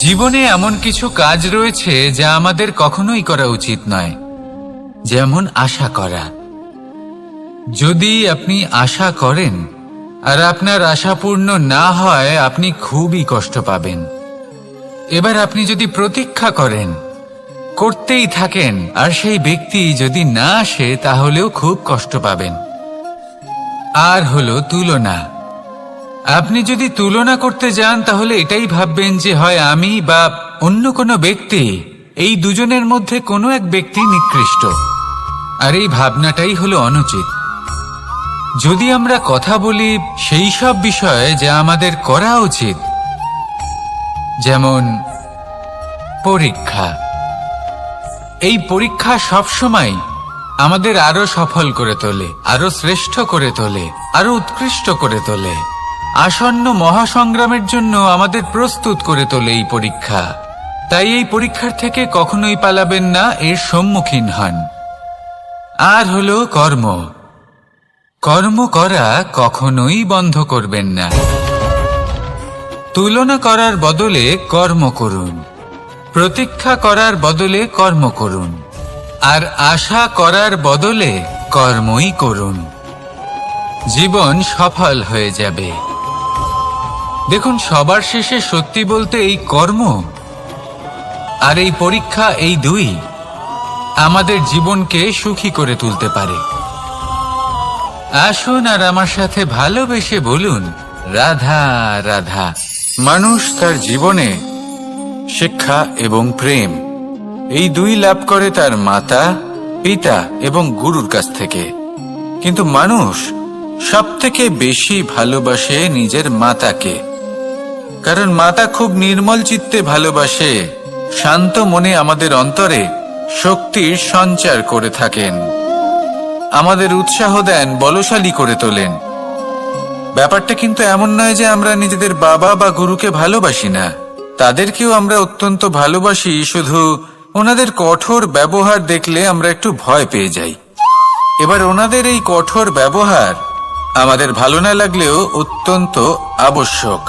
জীবনে এমন কিছু কাজ রয়েছে যা আমাদের কখনোই করা উচিত নয়, যেমন আশা করা। যদি আপনি আশা করেন আর আপনার আশা পূর্ণ না হয়, আপনি খুবই কষ্ট পাবেন। এবার আপনি যদি প্রতীক্ষা করেন, করতেই থাকেন, আর সেই ব্যক্তি যদি না আসে, তাহলেও খুব কষ্ট পাবেন। আর হলো তুলনা। আপনি যদি তুলনা করতে যান, তাহলে এটাই ভাববেন যে হয় আমি বা অন্য কোনো ব্যক্তি, এই দুজনের মধ্যে কোনো এক ব্যক্তি নিকৃষ্ট। আর এই ভাবনাটাই হলো অনুচিত। যদি আমরা কথা বলি সেই সব বিষয়ে যা আমাদের করা উচিত, যেমন পরীক্ষা। এই পরীক্ষা সবসময় আমাদের আরো সফল করে তোলে, আরো শ্রেষ্ঠ করে তোলে, আরো উৎকৃষ্ট করে তোলে। আসন্ন মহাসংগ্রামের জন্য আমাদের প্রস্তুত করে তোলে এই পরীক্ষা। তাই এই পরীক্ষার থেকে কখনোই পালাবেন না, এর সম্মুখীন হন। আর হলো কর্ম। কর্ম করা কখনোই বন্ধ করবেন না। তুলনা করার বদলে কর্ম করুন, প্রতীক্ষা করার বদলে কর্ম করুন, আর আশা করার বদলে কর্মই করুন। জীবন সফল হয়ে যাবে। দেখুন, সবার শেষে সত্যি বলতে এই কর্ম আর এই পরীক্ষা, এই দুই আমাদের জীবনকে সুখী করে তুলতে পারে। আসুন আর আমার সাথে ভালোবেসে বলুন, রাধা রাধা। মানুষ তার জীবনে শিক্ষা এবং প্রেম, এই দুই লাভ করে তার মাতা, পিতা এবং গুরুর কাছ থেকে। কিন্তু মানুষ সবথেকে বেশি ভালোবাসে নিজের মাতাকে, কারণ মাতা খুব নির্মল চিত্তে ভালোবাসে, শান্ত মনে আমাদের অন্তরে শক্তির সঞ্চার করে থাকেন, আমাদের উৎসাহ দেন, বলশালী করে তোলেন। ব্যাপারটা কিন্তু এমন নয় যে আমরা নিজেদের বাবা বা গুরুকে ভালোবাসি না, তাদেরকেও আমরা অত্যন্ত ভালোবাসি, শুধু ওনাদের কঠোর ব্যবহার দেখলে আমরা একটু ভয় পেয়ে যাই। এবার ওনাদের এই কঠোর ব্যবহার আমাদের ভালো না লাগলেও অত্যন্ত আবশ্যক,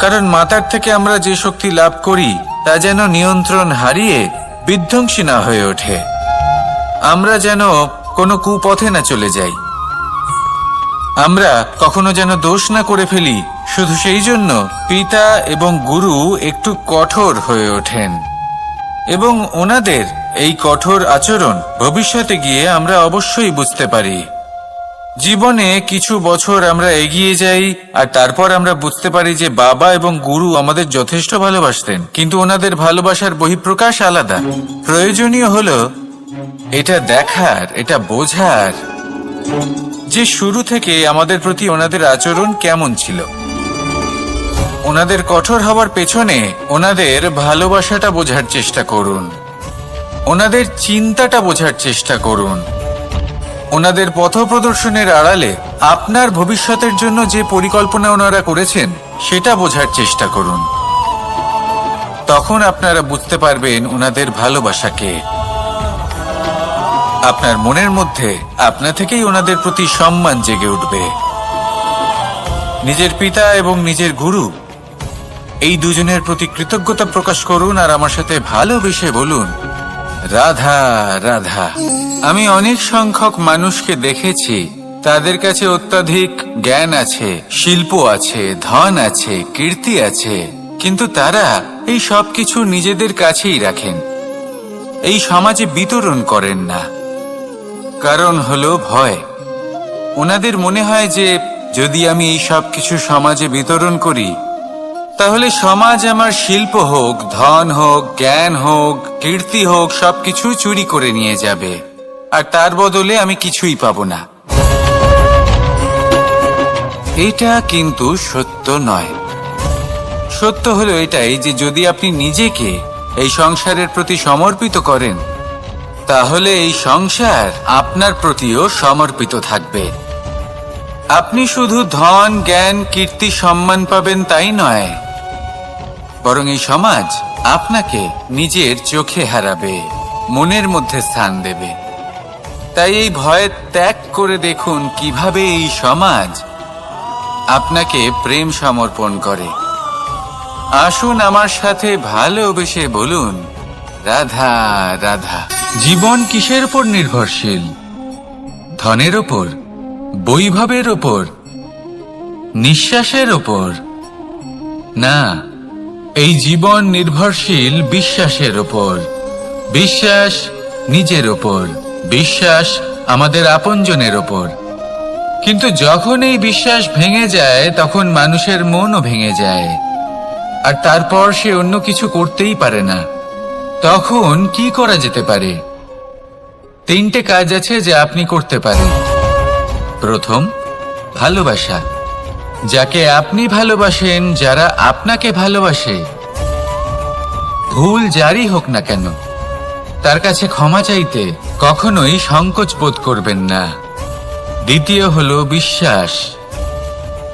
কারণ মাতার থেকে আমরা যে শক্তি লাভ করি তা যেন নিয়ন্ত্রণ হারিয়ে বিধ্বংসী না হয়ে ওঠে, আমরা যেন কোনো কুপথে না চলে যাই, আমরা কখনো যেন দোষ না করে ফেলি। শুধু সেই জন্য পিতা এবং গুরু একটু কঠোর হয়ে ওঠেন, এবং ওনাদের এই কঠোর আচরণ ভবিষ্যতে গিয়ে আমরা অবশ্যই বুঝতে পারি। জীবনে কিছু বছর আমরা এগিয়ে যাই আর তারপর আমরা বুঝতে পারি যে বাবা এবং গুরু আমাদের যথেষ্ট ভালোবাসতেন, কিন্তু ওনাদের ভালোবাসার বহিঃপ্রকাশ আলাদা। প্রয়োজনীয় হলো এটা দেখার, এটা বোঝার যে শুরু থেকে আমাদের প্রতি ওনাদের আচরণ কেমন ছিল। ওনাদের কঠোর হওয়ার পেছনে ওনাদের ভালোবাসাটা বোঝার চেষ্টা করুন, ওনাদের চিন্তাটা বোঝার চেষ্টা করুন, ওনাদের পথ প্রদর্শনের আড়ালে আপনার ভবিষ্যতের জন্য যে পরিকল্পনা ওনারা করেছেন সেটা বোঝার চেষ্টা করুন। তখন আপনারা বুঝতে পারবেন ওনাদের ভালোবাসাকে। আপনার মনের মধ্যে আপনা থেকেই ওনাদের প্রতি সম্মান জেগে উঠবে। নিজের পিতা এবং নিজের গুরু, এই দুজনের প্রতি কৃতজ্ঞতা প্রকাশ করুন আর আমার সাথে ভালোবেসে বলুন, রাধা রাধা। আমি অনেক সংখ্যক মানুষকে দেখেছি, তাদের কাছে অত্যাধিক জ্ঞান আছে, শিল্প আছে, ধন আছে, কীর্তি আছে, কিন্তু তারা এই সব কিছু নিজেদের কাছেই রাখেন, এই সমাজে বিতরণ করেন না। কারণ হলো ভয়। ওনাদের মনে হয় যে যদি আমি এই সব কিছু সমাজে বিতরণ করি, তাহলে সমাজ আমার শিল্প হোক, ধন হোক, জ্ঞান হোক, কীর্তি হোক, সবকিছু চুরি করে নিয়ে যাবে, আর তার বদলে আমি কিছুই পাবো না। এটা কিন্তু সত্য নয়। সত্য হলো এটাই যে যদি আপনি নিজেকে এই সংসারের প্রতি সমর্পিত করেন, তাহলে এই সংসার আপনার প্রতিও সমর্পিত থাকবে। আপনি শুধু ধন, জ্ঞান, কীর্তি, সম্মান পাবেন তাই নয়, বরং এই সমাজ আপনাকে নিজের চোখে হারাবে, মনের মধ্যে স্থান দেবে। তাই এই ভয় ত্যাগ করে দেখুন কিভাবে এই সমাজ আপনাকে প্রেম সমর্পণ করে। আসুন আমার সাথে ভালোবেসে বলুন, রাধা রাধা। জীবন কিসের উপর নির্ভরশীল? ধনের ওপর, বৈভবের ওপর, নিঃশ্বাসের ওপর? না, এই জীবন নির্ভরশীল বিশ্বাসের ওপর। বিশ্বাস নিজের ওপর, বিশ্বাস আমাদের আপনজনের ওপর। কিন্তু যখন এই বিশ্বাস ভেঙে যায়, তখন মানুষের মনও ভেঙে যায়, আর তারপর সে অন্য কিছু করতেই পারে না। তখন কি করা যেতে পারে? 3টে কাজ আছে যা আপনি করতে পারেন। প্রথম, ভালোবাসা। যাকে আপনি ভালোবাসেন, যারা আপনাকে ভালোবাসে, ভুল যারই হোক না কেন, তার কাছে ক্ষমা চাইতে কখনোই সংকোচ বোধ করবেন না। দ্বিতীয় হলো বিশ্বাস।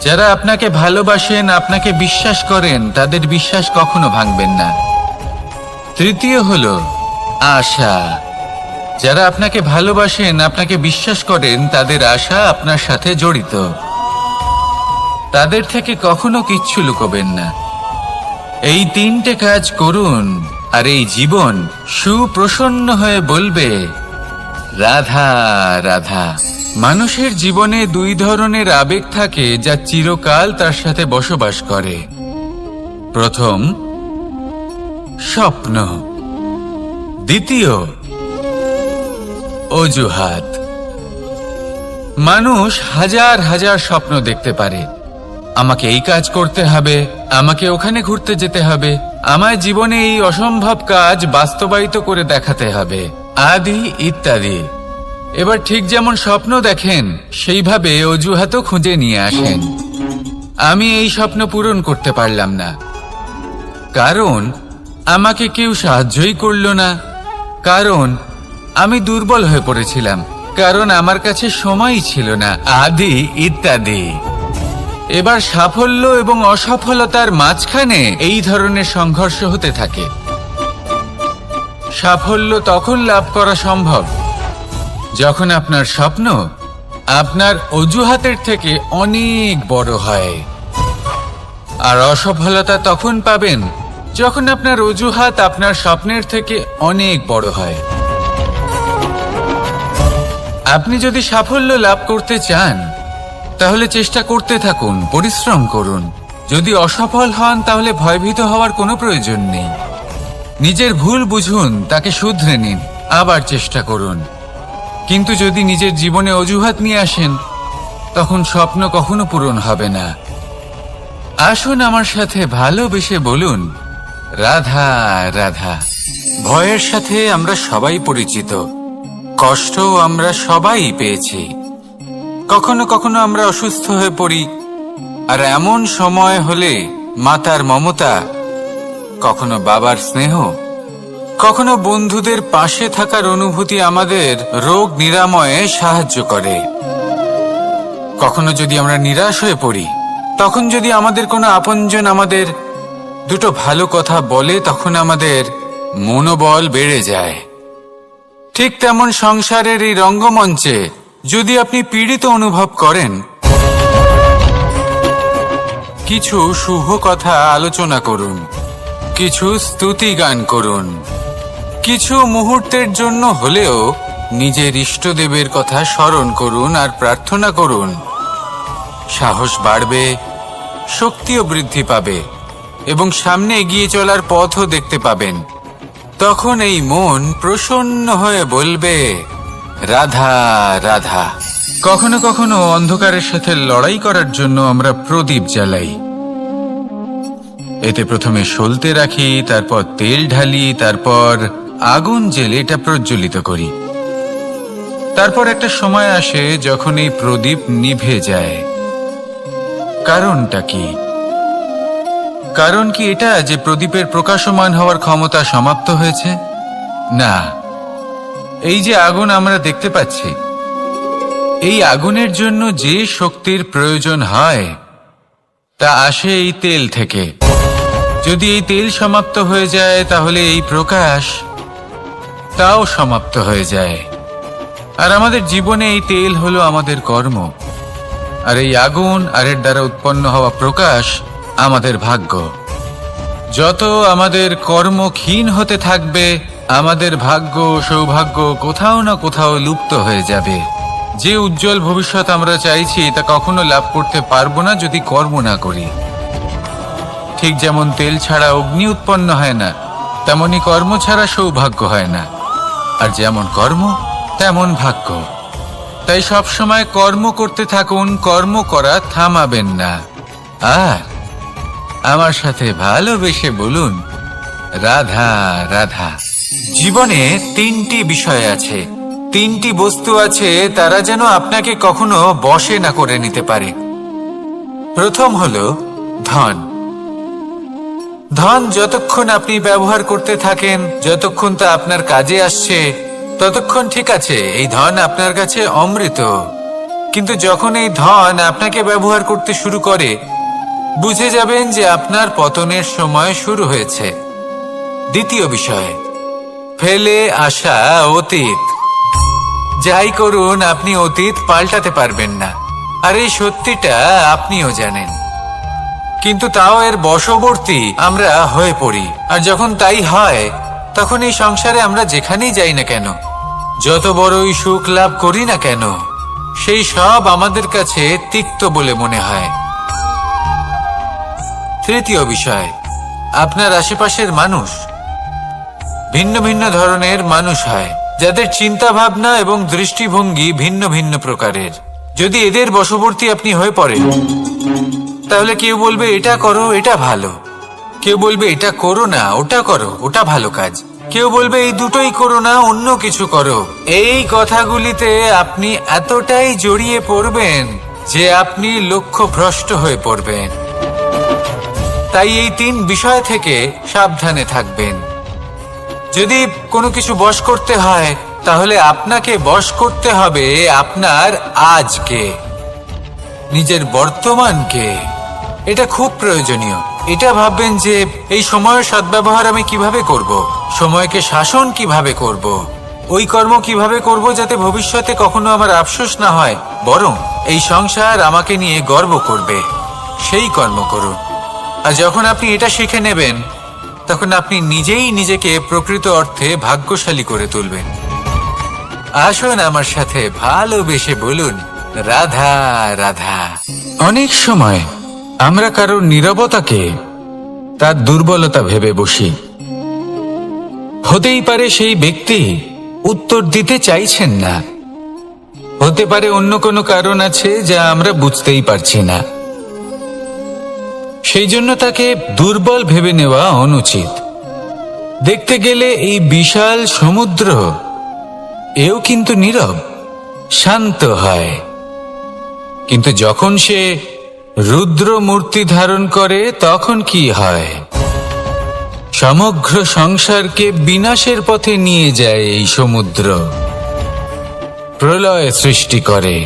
যারা আপনাকে ভালোবাসেন, আপনাকে বিশ্বাস করেন, তাদের বিশ্বাস কখনো ভাঙবেন না। তৃতীয় হলো আশা। যারা আপনাকে ভালোবাসেন, আপনাকে বিশ্বাস করেন, তাদের আশা আপনার সাথে জড়িত। তাদের থেকে কখনো কিচ্ছু লুকোবেন না। এই 3টে কাজ করুন, আর এই জীবন সুপ্রসন্ন হয়ে বলবে, রাধা রাধা। মানুষের জীবনে 2 ধরনের আবেগ থাকে যা চিরকাল তার সাথে বসবাস করে। প্রথম, স্বপ্ন। দ্বিতীয়, অজুহাত। মানুষ হাজার হাজার স্বপ্ন দেখতে পারে। আমাকে এই কাজ করতে হবে, আমাকে ওখানে ঘুরতে যেতে হবে, আমার জীবনে এই অসম্ভব কাজ বাস্তবায়িত করে দেখাতে হবে, আদি ইত্যাদি। এবার ঠিক যেমন স্বপ্ন দেখেন, সেইভাবে অজুহাতও খুঁজে নিয়ে আসেন। আমি এই স্বপ্ন পূরণ করতে পারলাম না, কারণ আমাকে কেউ সাহায্যই করলো না, কারণ আমি দুর্বল হয়ে পড়েছিলাম, কারণ আমার কাছে সময়ই ছিল না, আদি ইত্যাদি। এবার সাফল্য এবং অসফলতার মাঝখানে এই ধরনের সংঘর্ষ হতে থাকে। সাফল্য তখন লাভ করা সম্ভব যখন আপনার স্বপ্ন আপনার অজুহাতের থেকে অনেক বড় হয়, আর অসফলতা তখন পাবেন যখন আপনার অজুহাত আপনার স্বপ্নের থেকে অনেক বড় হয়। আপনি যদি সাফল্য লাভ করতে চান, তাহলে চেষ্টা করতে থাকুন, পরিশ্রম করুন। যদি অসফল হন, তাহলে ভয়ভীত হওয়ার কোনো প্রয়োজন নেই। নিজের ভুল বুঝুন, তাকে শুধরে নিন, আবার চেষ্টা করুন। কিন্তু যদি নিজের জীবনে অজুহাত নিয়ে আসেন, তখন স্বপ্ন কখনো পূরণ হবে না। আসুন আমার সাথে ভালোবেসে বলুন, রাধা রাধা। ভয়ের সাথে আমরা সবাই পরিচিত, কষ্ট আমরা সবাই পেয়েছি। কখনো কখনো আমরা অসুস্থ হয়ে পড়ি, আর এমন সময় হলে মাতার মমতা, কখনো বাবার স্নেহ, কখনো বন্ধুদের পাশে থাকার অনুভূতি আমাদের রোগ নিরাময়ে সাহায্য করে। কখনো যদি আমরা নিরাশ হয়ে পড়ি, তখন যদি আমাদের কোনো আপনজন আমাদের 2টো ভালো কথা বলে, তখন আমাদের মনোবল বেড়ে যায়। ঠিক তেমন সংসারের এই রঙ্গমঞ্চে যদি আপনি পীড়িত অনুভব করেন, কিছু শুভ কথা আলোচনা করুন, কিছু স্তুতি গান করুন, কিছু মুহূর্তের জন্য হলেও নিজের ইষ্টদেবের কথা স্মরণ করুন আর প্রার্থনা করুন। সাহস বাড়বে, শক্তিও বৃদ্ধি পাবে, এবং সামনে এগিয়ে চলার পথও দেখতে পাবেন। তখন এই মন প্রসন্ন হয়ে বলবে, রাধা রাধা। কখনো কখনো অন্ধকারের সাথে লড়াই করার জন্য আমরা প্রদীপ জ্বালাই। এতে প্রথমে সলতে রাখি, তারপর তেল ঢালি, তারপর আগুন জেলে এটা প্রজ্বলিত করি। তারপর একটা সময় আসে যখন এই প্রদীপ নিভে যায়। কারণটা কি? কারণ কি এটা যে প্রদীপের প্রকাশমান হওয়ার ক্ষমতা সমাপ্ত হয়েছে? না, এই যে আগুন আমরা দেখতে পাচ্ছি, এই আগুনের জন্য যে শক্তির প্রয়োজন হয় তা আসে এই তেল থেকে। যদি এই তেল সমাপ্ত হয়ে যায়, তাহলে এই প্রকাশ তাও সমাপ্ত হয়ে যায়। আর আমাদের জীবনে এই তেল হলো আমাদের কর্ম, আর এই আগুন আর এর দ্বারা উৎপন্ন হওয়া প্রকাশ আমাদের ভাগ্য। যত আমাদের কর্ম ক্ষীণ হতে থাকবে, আমাদের ভাগ্য সৌভাগ্য কোথাও না কোথাও লুপ্ত হয়ে যাবে। যে উজ্জ্বল ভবিষ্যৎ আমরা চাইছি তা কখনো লাভ করতে পারবো না যদি কর্ম না করি। ঠিক যেমন তেল ছাড়া অগ্নি উৎপন্ন হয় না, তেমনি কর্ম ছাড়া সৌভাগ্য হয় না। আর যেমন কর্ম তেমন ভাগ্য। তাই সব সময় কর্ম করতে থাকুন, কর্ম করা থামাবেন না। আর আমার সাথে ভালোবেসে বলুন, রাধা রাধা। জীবনে তিনটি বিষয় আছে, তিনটি বস্তু আছে, তারা যেন আপনাকে কখনো বশে না করে নিতে পারে। প্রথম হলো ধন। ধন যতক্ষণ আপনি ব্যবহার করতে থাকেন, যতক্ষণ তা আপনার কাজে আসছে, ততক্ষণ ঠিক আছে, এই ধন আপনার কাছে অমৃত। কিন্তু যখন এই ধন আপনাকে ব্যবহার করতে শুরু করে, বুঝে যাবেন যে আপনার পতনের সময় শুরু হয়েছে। দ্বিতীয় বিষয়, ফেলে আসা অতীত। যাই করুন, আপনি অতীত পাল্টাতে পারবেন না, আর এই সত্যিটা আপনিও জানেন। কিন্তু তাও এর বশবর্তী আমরা হয়ে পড়ি। আর যখন তাই হয়, তখন এই সংসারে আমরা যেখানেই যাই না কেন, যত বড়ই সুখ লাভ করি না কেন, সেই সব আমাদের কাছে তিক্ত বলে মনে হয়। তৃতীয় বিষয়, আপনার আশেপাশের মানুষ। ভিন্ন ভিন্ন ধরনের মানুষ হয়, যাদের চিন্তা ভাবনা এবং দৃষ্টিভঙ্গি ভিন্ন ভিন্ন প্রকারের। যদি এদের বশবর্তী আপনি হয়ে পড়েন, তাহলে কেউ বলবে এটা করো, এটা ভালো। কেউ বলবে এটা করো না, ওটা করো, ওটা ভালো কাজ। কেউ বলবে এই দুটোই করো না, অন্য কিছু করো। এই কথাগুলিতে আপনি এতটাই জড়িয়ে পড়বেন যে আপনি লক্ষ্যভ্রষ্ট হয়ে পড়বেন। তাই এই তিন বিষয় থেকে সাবধানে থাকবেন। যদি কোনো কিছু বশ করতে হয়, তাহলে আপনাকে বশ করতে হবে আপনার আজকে, নিজের বর্তমানকে। এটা খুব প্রয়োজনীয়। এটা ভাববেন যে এই সময়ের সদ্ব্যবহার আমি কিভাবে করব, সময়কে শাসন কিভাবে করব, ওই কর্ম কিভাবে করব যাতে ভবিষ্যতে কখনো আমার আফসোস না হয়, বরং এই সংসার আমাকে নিয়ে গর্ব করবে, সেই কর্ম করুন। আর যখন আপনি এটা শিখে নেবেন, তখন আপনি নিজেই নিজেকে প্রকৃত অর্থে ভাগ্যশালী করে তুলবেন। আসুন আমার সাথে ভালোবেসে বলুন, রাধা রাধা। অনেক সময় আমরা কারোর নীরবতাকে তার দুর্বলতা ভেবে বসি। হতেই পারে সেই ব্যক্তি উত্তর দিতে চাইছেন না, হতে পারে অন্য কোনো কারণ আছে যা আমরা বুঝতেই পারছি না। সেই জন্য তাকে দুর্বল ভেবে নেওয়া অনুচিত। দেখতে গেলে এই বিশাল সমুদ্র এও কিন্তু নীরব, শান্ত হয়। কিন্তু যখন সে রুদ্র মূর্তি ধারণ করে, তখন কি হয়? সমগ্র সংসারকে বিনাশের পথে নিয়ে যায় এই সমুদ্র, প্রলয় সৃষ্টি করে।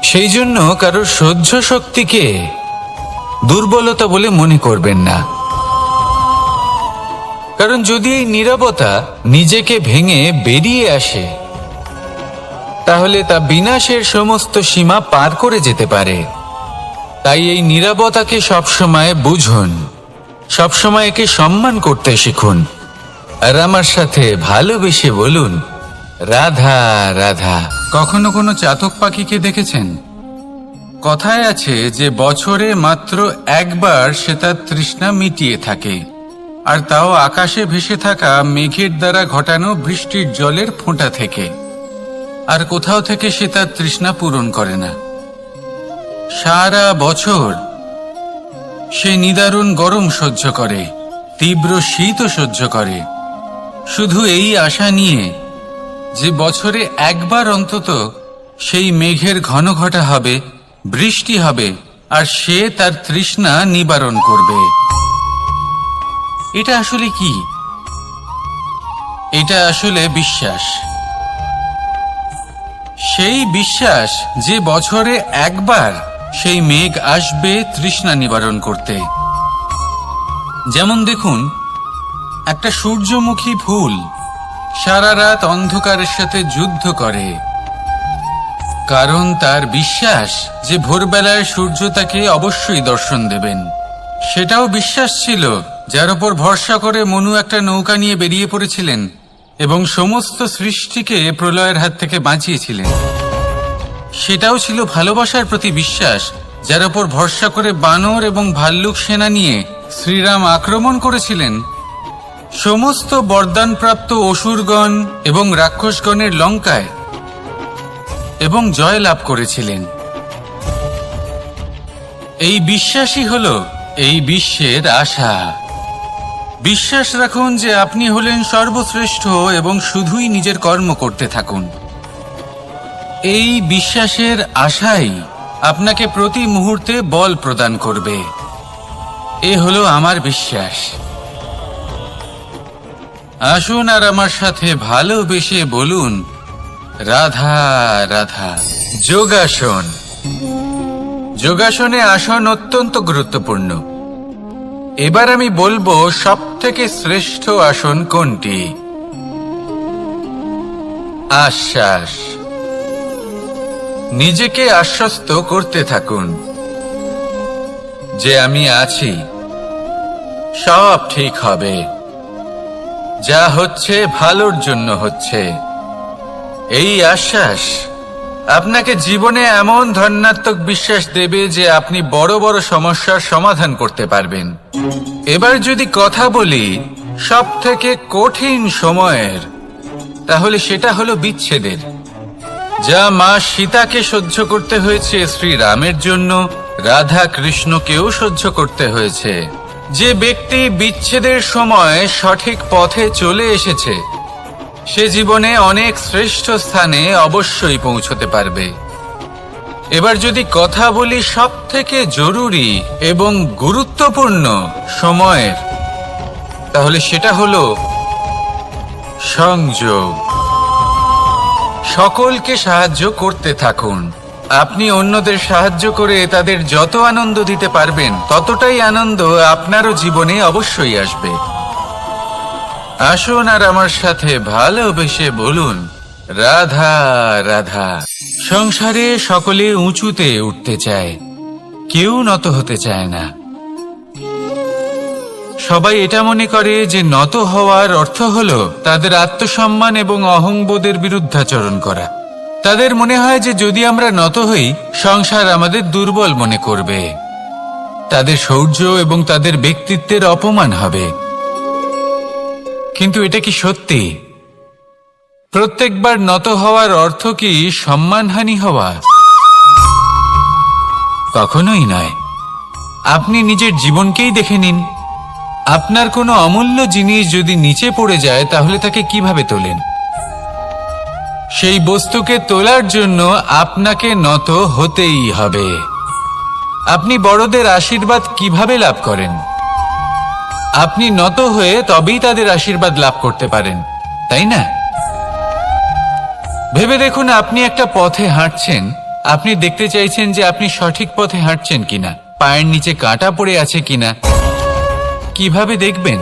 সেই জন্য কারোর সহ্য শক্তিকে দুর্বলতা বলে মনে করবেন না। কারণ যদি এই নীরবতা নিজেকে ভেঙে বেরিয়ে আসে, তাহলে তা বিনাশের সমস্ত সীমা পার করে যেতে পারে। তাই এই নীরবতাকে সবসময় বুঝুন, সবসময় একে সম্মান করতে শিখুন। আর আমার সাথে ভালোবেসে বলুন, রাধা রাধা। কখনো কোনো চাতক পাখিকে দেখেছেন? কথায় আছে যে বছরে মাত্র একবার সে তার তৃষ্ণা মিটিয়ে থাকে, আর তাও আকাশে ভেসে থাকা মেঘের দ্বারা ঘটানো বৃষ্টির জলের ফোঁটা থেকে। আর কোথাও থেকে সে তার তৃষ্ণা পূরণ করে না। সারা বছর সে নিদারুণ গরম সহ্য করে, তীব্র শীতও সহ্য করে, শুধু এই আশা নিয়ে যে বছরে একবার অন্তত সেই মেঘের ঘন ঘটা হবে, বৃষ্টি হবে, আর সে তার তৃষ্ণা নিবারণ করবে। এটা আসলে কি? এটা আসলে বিশ্বাস। সেই বিশ্বাস যে বছরে একবার সেই মেঘ আসবে তৃষ্ণা নিবারণ করতে। যেমন দেখুন, একটা সূর্যমুখী ফুল সারা রাত অন্ধকারের সাথে যুদ্ধ করে, কারণ তার বিশ্বাস যে ভোরবেলায় সূর্য তাকে অবশ্যই দর্শন দেবেন। সেটাও বিশ্বাস ছিল যার ওপর ভরসা করে মনু একটা নৌকা নিয়ে বেরিয়ে পড়েছিলেন এবং সমস্ত সৃষ্টিকে প্রলয়ের হাত থেকে বাঁচিয়েছিলেন। সেটাও ছিল ভালোবাসার প্রতি বিশ্বাস, যার ওপর ভরসা করে বানর এবং ভাল্লুক সেনা নিয়ে শ্রীরাম আক্রমণ করেছিলেন সমস্ত বরদানপ্রাপ্ত অসুরগণ এবং রাক্ষসগণের লঙ্কায় এবং জয় লাভ করেছিলেন। এই বিশ্বাসই হল এই বিশ্বের আশা। বিশ্বাস রাখুন যে আপনি হলেন সর্বশ্রেষ্ঠ এবং শুধুই নিজের কর্ম করতে থাকুন। এই বিশ্বাসের আশাই আপনাকে প্রতি মুহূর্তে বল প্রদান করবে। এ হলো আমার বিশ্বাস। আসুন আর আমার সাথে ভালোবেসে বলুন, রাধা রাধা। যোগাসন। যোগাসনে আসন অত্যন্ত গুরুত্বপূর্ণ। এবার আমি বলবো সবথেকে শ্রেষ্ঠ আসন কোনটি। আশ্বাস। নিজেকে আশ্বস্ত করতে থাকুন যে আমি আছি, সব ঠিক হবে, যা হচ্ছে ভালোর জন্য হচ্ছে। এই আশ্বাস আপনাকে জীবনে এমন ধনাত্মক বিশ্বাস দেবে যে আপনি বড় বড় সমস্যার সমাধান করতে পারবেন। এবার যদি কথা বলি সবথেকে কঠিন সময়ের, তাহলে সেটা হলো বিচ্ছেদের। যা মা সীতাকে সহ্য করতে হয়েছে শ্রীরামের জন্য, রাধা কৃষ্ণকেও সহ্য করতে হয়েছে। যে ব্যক্তি বিচ্ছেদের সময় সঠিক পথে চলে এসেছে সে জীবনে অনেক শ্রেষ্ঠ স্থানে অবশ্যই পৌঁছতে পারবে। এবার যদি কথা বলি সবথেকে জরুরি এবং গুরুত্বপূর্ণ সময়ের, তাহলে সেটা হলো সংযোগ। সকলকে সাহায্য করতে থাকুন। আপনি অন্যদের সাহায্য করে তাদের যত আনন্দ দিতে পারবেন ততটাই আনন্দ আপনারও জীবনে অবশ্যই আসবে। আসুন আর আমার সাথে ভালোবেসে বলুন, রাধা রাধা। সংসারে সকলে উঁচুতে উঠতে চায়, কেউ নত হতে চায় না। সবাই এটা মনে করে যে নত হওয়ার অর্থ হলো তাদের আত্মসম্মান এবং অহংবোধের বিরুদ্ধাচরণ করা। তাদের মনে হয় যে যদি আমরা নত হই সংসার আমাদের দুর্বল মনে করবে, তাদের শৌর্য এবং তাদের ব্যক্তিত্বের অপমান হবে। কিন্তু এটা কি সত্যি? প্রত্যেকবার নত হওয়ার অর্থ কি সম্মানহানি হওয়া? কখনোই নয়। আপনি নিজের জীবনকেই দেখে নিন। আপনার কোনো অমূল্য জিনিস যদি নিচে পড়ে যায় তাহলে তাকে কিভাবে তোলেন? সেই বস্তুকে তোলার জন্য আপনাকে নত হতেই হবে। আপনি বড়দের আশীর্বাদ কিভাবে লাভ করেন? আপনি নত হয়ে তবেই তাদের আশীর্বাদ লাভ করতে পারেন, তাই না? ভেবে দেখুন, আপনি একটা পথে হাঁটছেন, আপনি দেখতে চাইছেন যে আপনি সঠিক পথে হাঁটছেন কিনা, পায়ের নিচে কাঁটা পড়ে আছে কিনা। কিভাবে দেখবেন?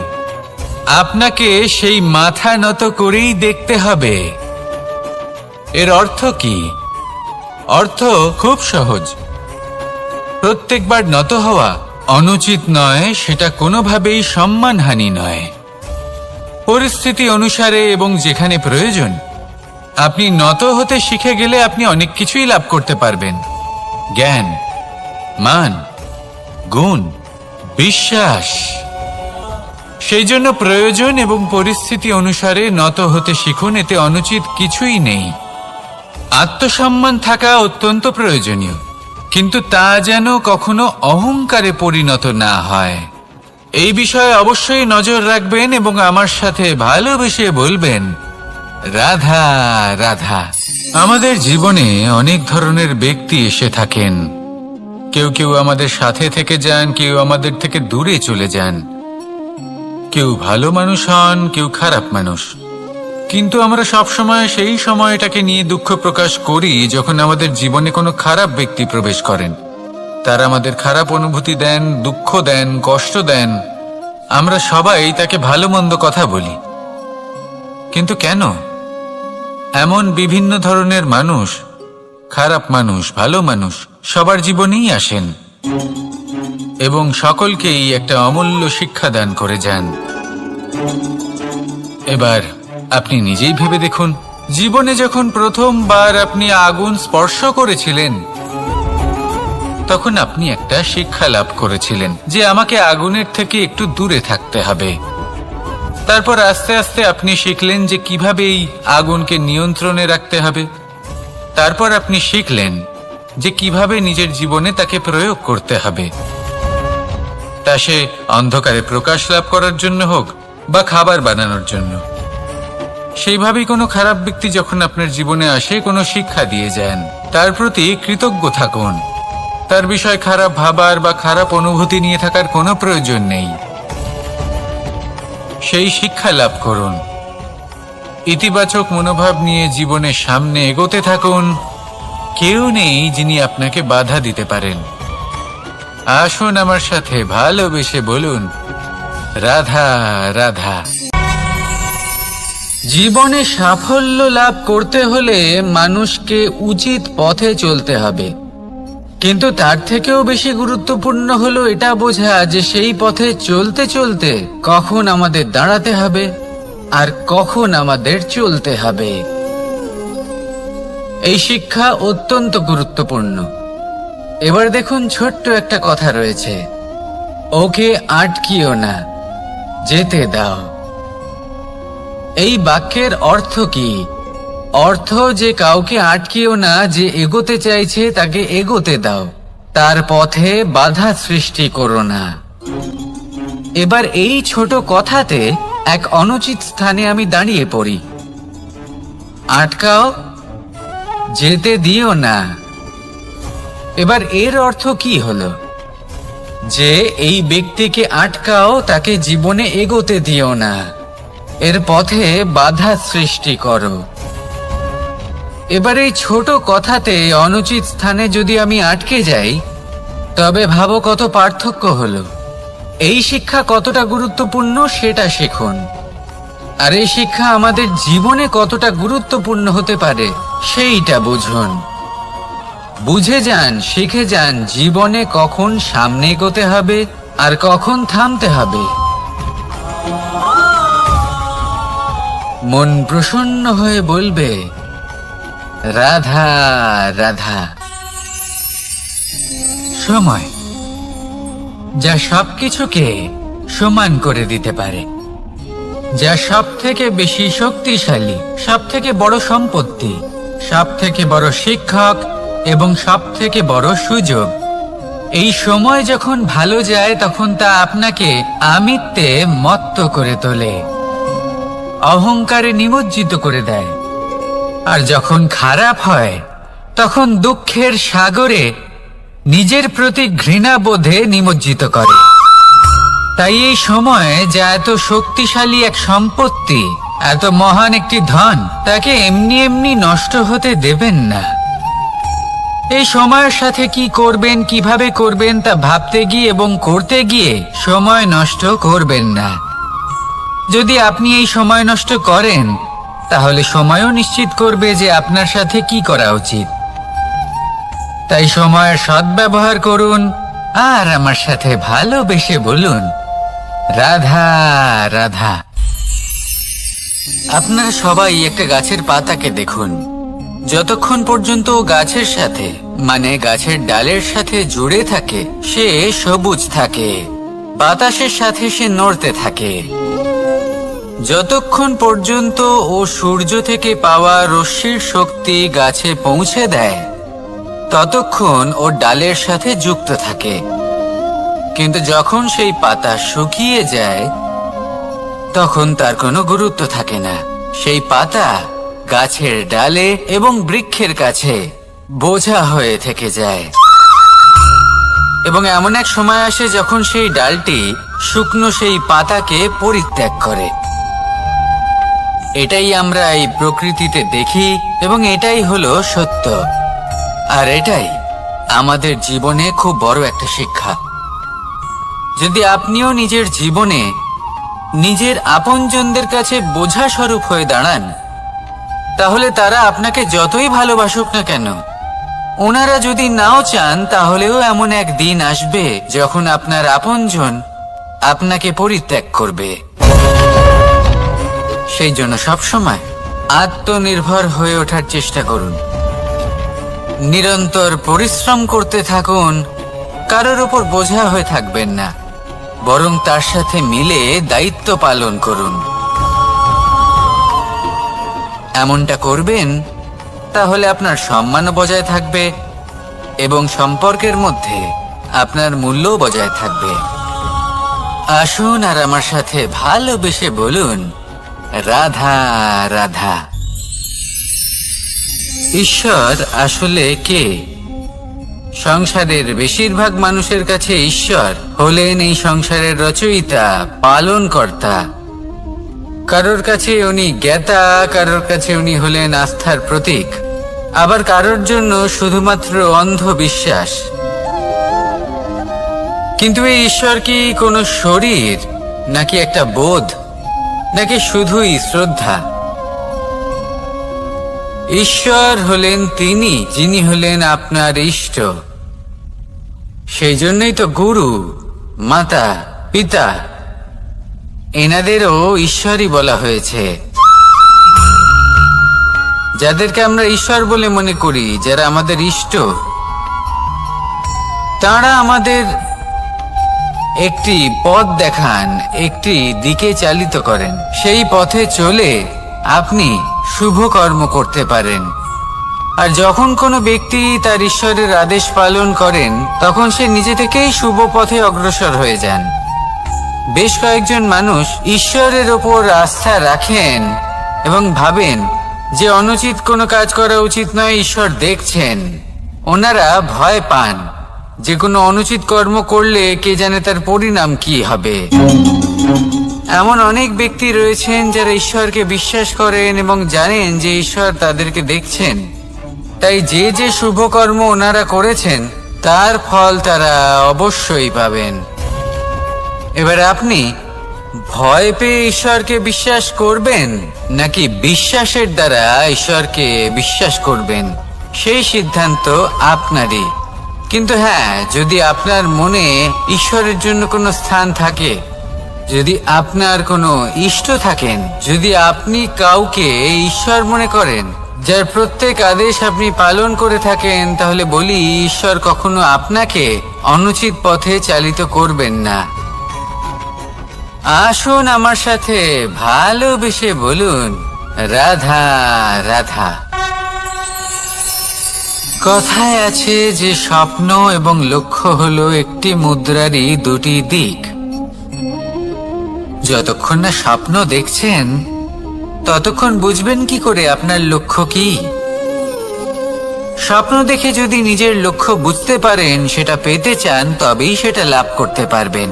আপনাকে সেই মাথা নত করেই দেখতে হবে। এর অর্থ কি? অর্থ খুব সহজ। প্রত্যেকবার নত হওয়া অনুচিত নয়, সেটা কোনোভাবেই সম্মানহানি নয়। পরিস্থিতি অনুসারে এবং যেখানে প্রয়োজন আপনি নত হতে শিখে গেলে আপনি অনেক কিছুই লাভ করতে পারবেন। জ্ঞান, মান, গুণ, বিশ্বাস। সেই জন্য প্রয়োজন এবং পরিস্থিতি অনুসারে নত হতে শিখুন, এতে অনুচিত কিছুই নেই। আত্মসম্মান থাকা অত্যন্ত প্রয়োজনীয়, কিন্তু তা যেন কখনো অহংকারে পরিণত না হয়। এই বিষয়ে অবশ্যই নজর রাখবেন এবং আমার সাথে ভালোবেসে বলবেন, রাধা রাধা। আমাদের জীবনে অনেক ধরনের ব্যক্তি এসে থাকেন। কেউ কেউ আমাদের সাথে থেকে যান, কেউ আমাদের থেকে দূরে চলে যান। কেউ ভালো মানুষ হন, কেউ খারাপ মানুষ। কিন্তু আমরা সবসময় সেই সময়টাকে নিয়ে দুঃখ প্রকাশ করি যখন আমাদের জীবনে কোনো খারাপ ব্যক্তি প্রবেশ করেন। তারা আমাদের খারাপ অনুভূতি দেন, দুঃখ দেন, কষ্ট দেন। আমরা সবাই তাকে ভালো মন্দ কথা বলি। কিন্তু কেন? এমন বিভিন্ন ধরনের মানুষ, খারাপ মানুষ, ভালো মানুষ সবার জীবনেই আসেন। এবং সকলকেই একটা অমূল্য শিক্ষা দান করে যান। এবার আপনি নিজেই ভেবে দেখুন, জীবনে যখন প্রথমবার আপনি আগুন স্পর্শ করেছিলেন তখন আপনি একটা শিক্ষা লাভ করেছিলেন যে আমাকে আগুনের থেকে একটু দূরে থাকতে হবে। তারপর আস্তে আস্তে আপনি শিখলেন যে কিভাবে এই আগুনকে নিয়ন্ত্রণে রাখতে হবে। তারপর আপনি শিখলেন যে কিভাবে নিজের জীবনে তাকে প্রয়োগ করতে হবে, তা সে অন্ধকারে প্রকাশ লাভ করার জন্য হোক বা খাবার বানানোর জন্য। সেইভাবেই কোনো খারাপ ব্যক্তি যখন আপনার জীবনে আসে কোনো শিক্ষা দিয়ে যান, তার প্রতি কৃতজ্ঞ থাকুন। তার বিষয় খারাপ ভাবার বা খারাপ অনুভূতি নিয়ে থাকার কোনো প্রয়োজন নেই। সেই শিক্ষা লাভ করুন, ইতিবাচক মনোভাব নিয়ে জীবনের সামনে এগোতে থাকুন। কেউ নেই যিনি আপনাকে বাধা দিতে পারেন। আসুন আমার সাথে ভালোবেসে বলুন, রাধা রাধা। জীবনে সাফল্য লাভ করতে হলে মানুষকে উচিত পথে চলতে হবে, কিন্তু তার থেকেও বেশি গুরুত্বপূর্ণ হলো এটা বোঝা যে সেই পথে চলতে চলতে কখন আমাদের দাঁড়াতে হবে আর কখন আমাদের চলতে হবে। এই শিক্ষা অত্যন্ত গুরুত্বপূর্ণ। এবার দেখুন, ছোট্ট একটা কথা রয়েছে, ওকে আটকিও না, যেতে দাও। এই বাক্যের অর্থ কি? অর্থ যে কাউকে আটকিও না, যে এগোতে চাইছে তাকে এগোতে দাও, তার পথে বাধা সৃষ্টি করো না। এবার এই ছোট কথাতে এক অনুচিত স্থানে আমি দাঁড়িয়ে পড়ি। আটকাও, যেতে দিও না। এবার এর অর্থ কি হলো? যে এই ব্যক্তিকে আটকাও, তাকে জীবনে এগোতে দিও না, এর পথে বাধা সৃষ্টি করো। এবার এই ছোট কথাতে অনুচিত স্থানে যদি আমি আটকে যাই, তবে ভাবো কত পার্থক্য হলো। এই শিক্ষা কতটা গুরুত্বপূর্ণ সেটা শিখুন। আর এই শিক্ষা আমাদের জীবনে কতটা গুরুত্বপূর্ণ হতে পারে সেইটা বুঝুন। বুঝে যান, শিখে যান জীবনে কখন সামনে এগোতে হবে আর কখন থামতে হবে। মন প্রসন্ন হয়ে বলবে, রাধা রাধা। সময় যা সবকিছুকে সমান করে দিতে পারে, যা সব থেকে বেশি শক্তিশালী, সব থেকে বড় সম্পত্তি, সব থেকে বড় শিক্ষক এবং সব থেকে বড় সুযোগ। এই সময় যখন ভালো যায় তখন তা আপনাকে আমিত্বে মত্ত করে তোলে, অহংকারে নিমজ্জিত করে দেয়। আর যখন খারাপ হয় তখন দুঃখের সাগরে নিজের প্রতি ঘৃণাবোধে নিমজ্জিত করে। তাই এই সময় যা এত শক্তিশালী এক সম্পত্তি, এত মহান একটি ধন, তাকে এমনি এমনি নষ্ট হতে দেবেন না। এই সময়ের সাথে কি করবেন, কিভাবে করবেন তা ভাবতে গিয়ে এবং করতে গিয়ে সময় নষ্ট করবেন না। যদি আপনি এই সময় নষ্ট করেন, তাহলে সময়ও নিশ্চিত করবে যে আপনার সাথে কি করা উচিত। তাই সময়ের সদ্ব্যবহার করুন আর আমার সাথে ভালোবেসে বলুন, রাধা রাধা। আপনারা সবাই একটা গাছের পাতাকে দেখুন। যতক্ষণ পর্যন্ত গাছের সাথে, মানে গাছের ডালের সাথে জুড়ে থাকে, সে সবুজ থাকে, বাতাসের সাথে সে নড়তে থাকে। যতক্ষণ পর্যন্ত ও সূর্য থেকে পাওয়া রশ্মির শক্তি গাছে পৌঁছে দেয়, ততক্ষণ ও ডালের সাথে যুক্ত থাকে। কিন্তু যখন সেই পাতা শুকিয়ে যায়, তখন তার কোনো গুরুত্ব থাকে না। সেই পাতা গাছের ডালে এবং বৃক্ষের কাছে বোঝা হয়ে থেকে যায়। এবং এমন এক সময় আসে যখন সেই ডালটি শুকনো সেই পাতাকে পরিত্যাগ করে। এটাই আমরা এই প্রকৃতিতে দেখি এবং এটাই হলো সত্য। আর এটাই আমাদের জীবনে খুব বড় একটা শিক্ষা। যদি আপনিও নিজের জীবনে নিজের আপনজনদের কাছে বোঝা স্বরূপ হয়ে দাঁড়ান, তাহলে তারা আপনাকে যতই ভালোবাসুক না কেন, ওনারা যদি নাও চান তাহলেও এমন এক দিন আসবে যখন আপনার আপনজন আপনাকে পরিত্যাগ করবে। সেই জন্য সবসময় আত্মনির্ভর হয়ে ওঠার চেষ্টা করুন। নিরন্তর পরিশ্রম করতে থাকুন, কারোর উপর বোঝা হয়ে থাকবেন না, বরং তার সাথে মিলে দায়িত্ব পালন করুন। এমনটা করবেন তাহলে আপনার সম্মানও বজায় থাকবে এবং সম্পর্কের মধ্যে আপনার মূল্যও বজায় থাকবে। আসুন আর আমার সাথে ভালোবেসে বলুন, রাধা রাধা। ঈশ্বর আসলে কে? সংসারের বেশিরভাগ মানুষের কাছে ঈশ্বর হলেন এই সংসারের রচয়িতা, পালনকর্তা। কারোর কাছে উনি জ্ঞাতা, কারোর কাছে উনি হলেন আস্থার প্রতীক, আবার কারোর জন্য শুধুমাত্র অন্ধবিশ্বাস। কিন্তু এই ঈশ্বর কি কোনো শরীর, নাকি একটা বোধ, নাকি শুধুই শ্রদ্ধা? ঈশ্বর হলেন তিনি যিনি হলেন আপনার ইষ্ট। সেই জন্যই তো গুরু, মাতা, পিতা এনাদেরও ঈশ্বরই বলা হয়েছে। যাদেরকে আমরা ঈশ্বর বলে মনে করি, যারা আমাদের ইষ্ট, তারা আমাদের একটি পথ দেখান, একটি দিকে চালিত করেন। সেই পথে চলে আপনি শুভ কর্ম করতে পারেন। আর যখন কোনো ব্যক্তি তার ঈশ্বরের আদেশ পালন করেন, তখন সে নিজে থেকেই শুভ পথে অগ্রসর হয়ে যান। বেশ কয়েকজন মানুষ ঈশ্বরের ওপর আস্থা রাখেন এবং ভাবেন যে অনুচিত কোনো কাজ করা উচিত নয়, ঈশ্বর দেখছেন। ওনারা ভয় পান যে কোনো অনুচিত কর্ম করলে কে জানে তার পরিণাম কি হবে। এমন অনেক ব্যক্তি রয়েছেন যারা ঈশ্বরকে বিশ্বাস করেন এবং জানেন যে ঈশ্বর তাদেরকে দেখছেন। তাই যে যে শুভ কর্ম ওনারা করেছেন তার ফল তারা অবশ্যই পাবেন। এবার আপনি ভয় পেয়ে ঈশ্বরকে বিশ্বাস করবেন, নাকি বিশ্বাসের দ্বারা ঈশ্বরকে বিশ্বাস করবেন, সেই সিদ্ধান্ত আপনারই। কিন্তু হ্যাঁ, যদি আপনার মনে ঈশ্বরের জন্য কোনো স্থান থাকে, যদি আপনার কোনো ইষ্ট থাকেন, যদি আপনি কাউকে ঈশ্বর মনে করেন, যার প্রত্যেক আদেশ আপনি পালন করে থাকেন, তাহলে বলি, ঈশ্বর কখনো আপনাকে অনুচিত পথে চালিত করবেন না। আসুন আমার সাথে ভালোবেসে বলুন, রাধা রাধা। কথায় আছে যে স্বপ্ন এবং লক্ষ্য হলো একটি মুদ্রারই দুটি দিক। যতক্ষণ না স্বপ্ন দেখছেন ততক্ষণ বুঝবেন কি করে আপনার লক্ষ্য কি? স্বপ্ন দেখে যদি নিজের লক্ষ্য বুঝতে পারেন, সেটা পেতে চান, তবেই সেটা লাভ করতে পারবেন।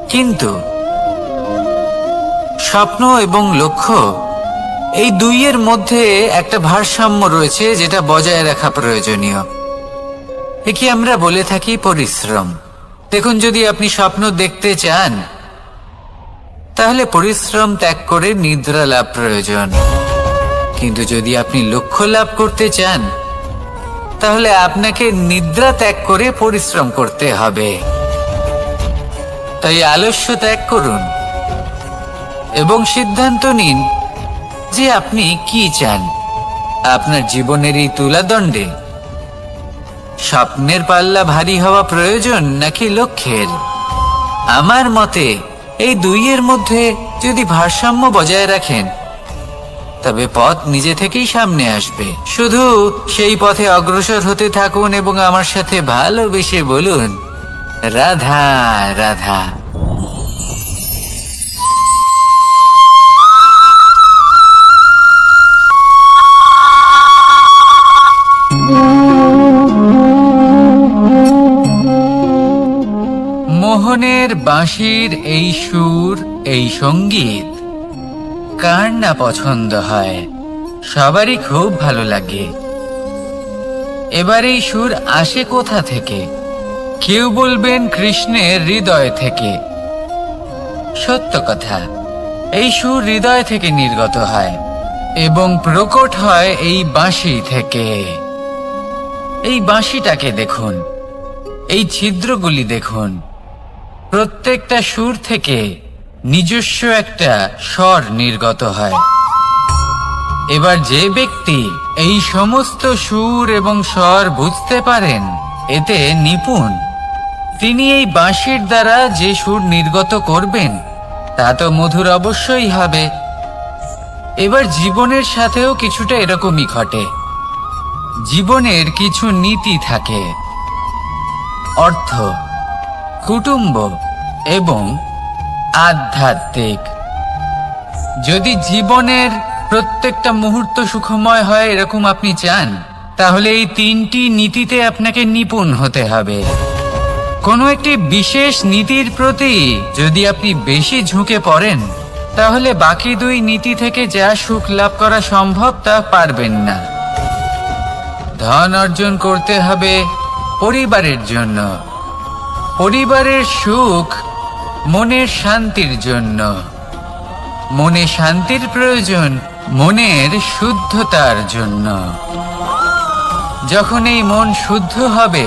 কিন্তু স্বপ্ন এবং লক্ষ্য এই দুইয়ের মধ্যে একটা ভারসাম্য রয়েছে, যেটা বজায় রাখা প্রয়োজনীয়। একে আমরা বলে থাকি পরিশ্রম। দেখুন, যদি আপনি স্বপ্ন দেখতে চান, তাহলে পরিশ্রম ত্যাগ করে নিদ্রা লাভ প্রয়োজন। কিন্তু যদি আপনি লক্ষ্য লাভ করতে চান, তাহলে আপনাকে নিদ্রা ত্যাগ করে পরিশ্রম করতে হবে। তাই আলস্য ত্যাগ করুন এবং সিদ্ধান্ত নিন যে আপনি কি চান। আপনার জীবনের এই তুলাদণ্ডে স্বপ্নের পাল্লা ভারী হওয়া প্রয়োজন, নাকি লক্ষ্যের? আমার মতে এই দুইয়ের মধ্যে যদি ভারসাম্য বজায় রাখেন, তবে পথ নিজে থেকেই সামনে আসবে। শুধু সেই পথে অগ্রসর হতে থাকুন এবং আমার সাথে ভালোবেসে বলুন, রাধা রাধা। মোহনের বাঁশির এই সুর, এই সঙ্গীত কার না পছন্দ হয়? সবারই খুব ভালো লাগে। এবার এই সুর আসে কোথা থেকে? কেউ বলবেন কৃষ্ণের হৃদয় থেকে। সত্য কথা, এই সুর হৃদয় থেকে নির্গত হয় এবং প্রকট হয় এই বাঁশি থেকে। এই বাঁশিটাকে দেখুন, এই ছিদ্রগুলি দেখুন, প্রত্যেকটা সুর থেকে নিজস্ব একটা স্বর নির্গত হয়। এবার যে ব্যক্তি এই সমস্ত সুর এবং স্বর বুঝতে পারেন, এতে নিপুণ, তিনি এই বাঁশির দ্বারা যে সুর নির্গত করবেন তা তো মধুর অবশ্যই হবে। এবার জীবনের সাথেও কিছুটা এরকমই ঘটে। জীবনের কিছু নীতি থাকে, অর্থ, কুটুম্ব এবং আধ্যাত্মিক। যদি জীবনের প্রত্যেকটা মুহূর্ত সুখময় হয় এরকম আপনি চান, তাহলে এই তিনটি নীতিতে আপনাকে নিপুণ হতে হবে। কোনো একটি বিশেষ নীতির প্রতি যদি আপনি বেশি ঝুঁকে পড়েন, তাহলে বাকি দুই নীতি থেকে যা সুখ লাভ করা সম্ভব তা পারবেন না। ধন অর্জন করতে হবে পরিবারের জন্য, পরিবারের সুখ মনের শান্তির জন্য, মনে শান্তির প্রয়োজন মনের শুদ্ধতার জন্য। যখন এই মন শুদ্ধ হবে,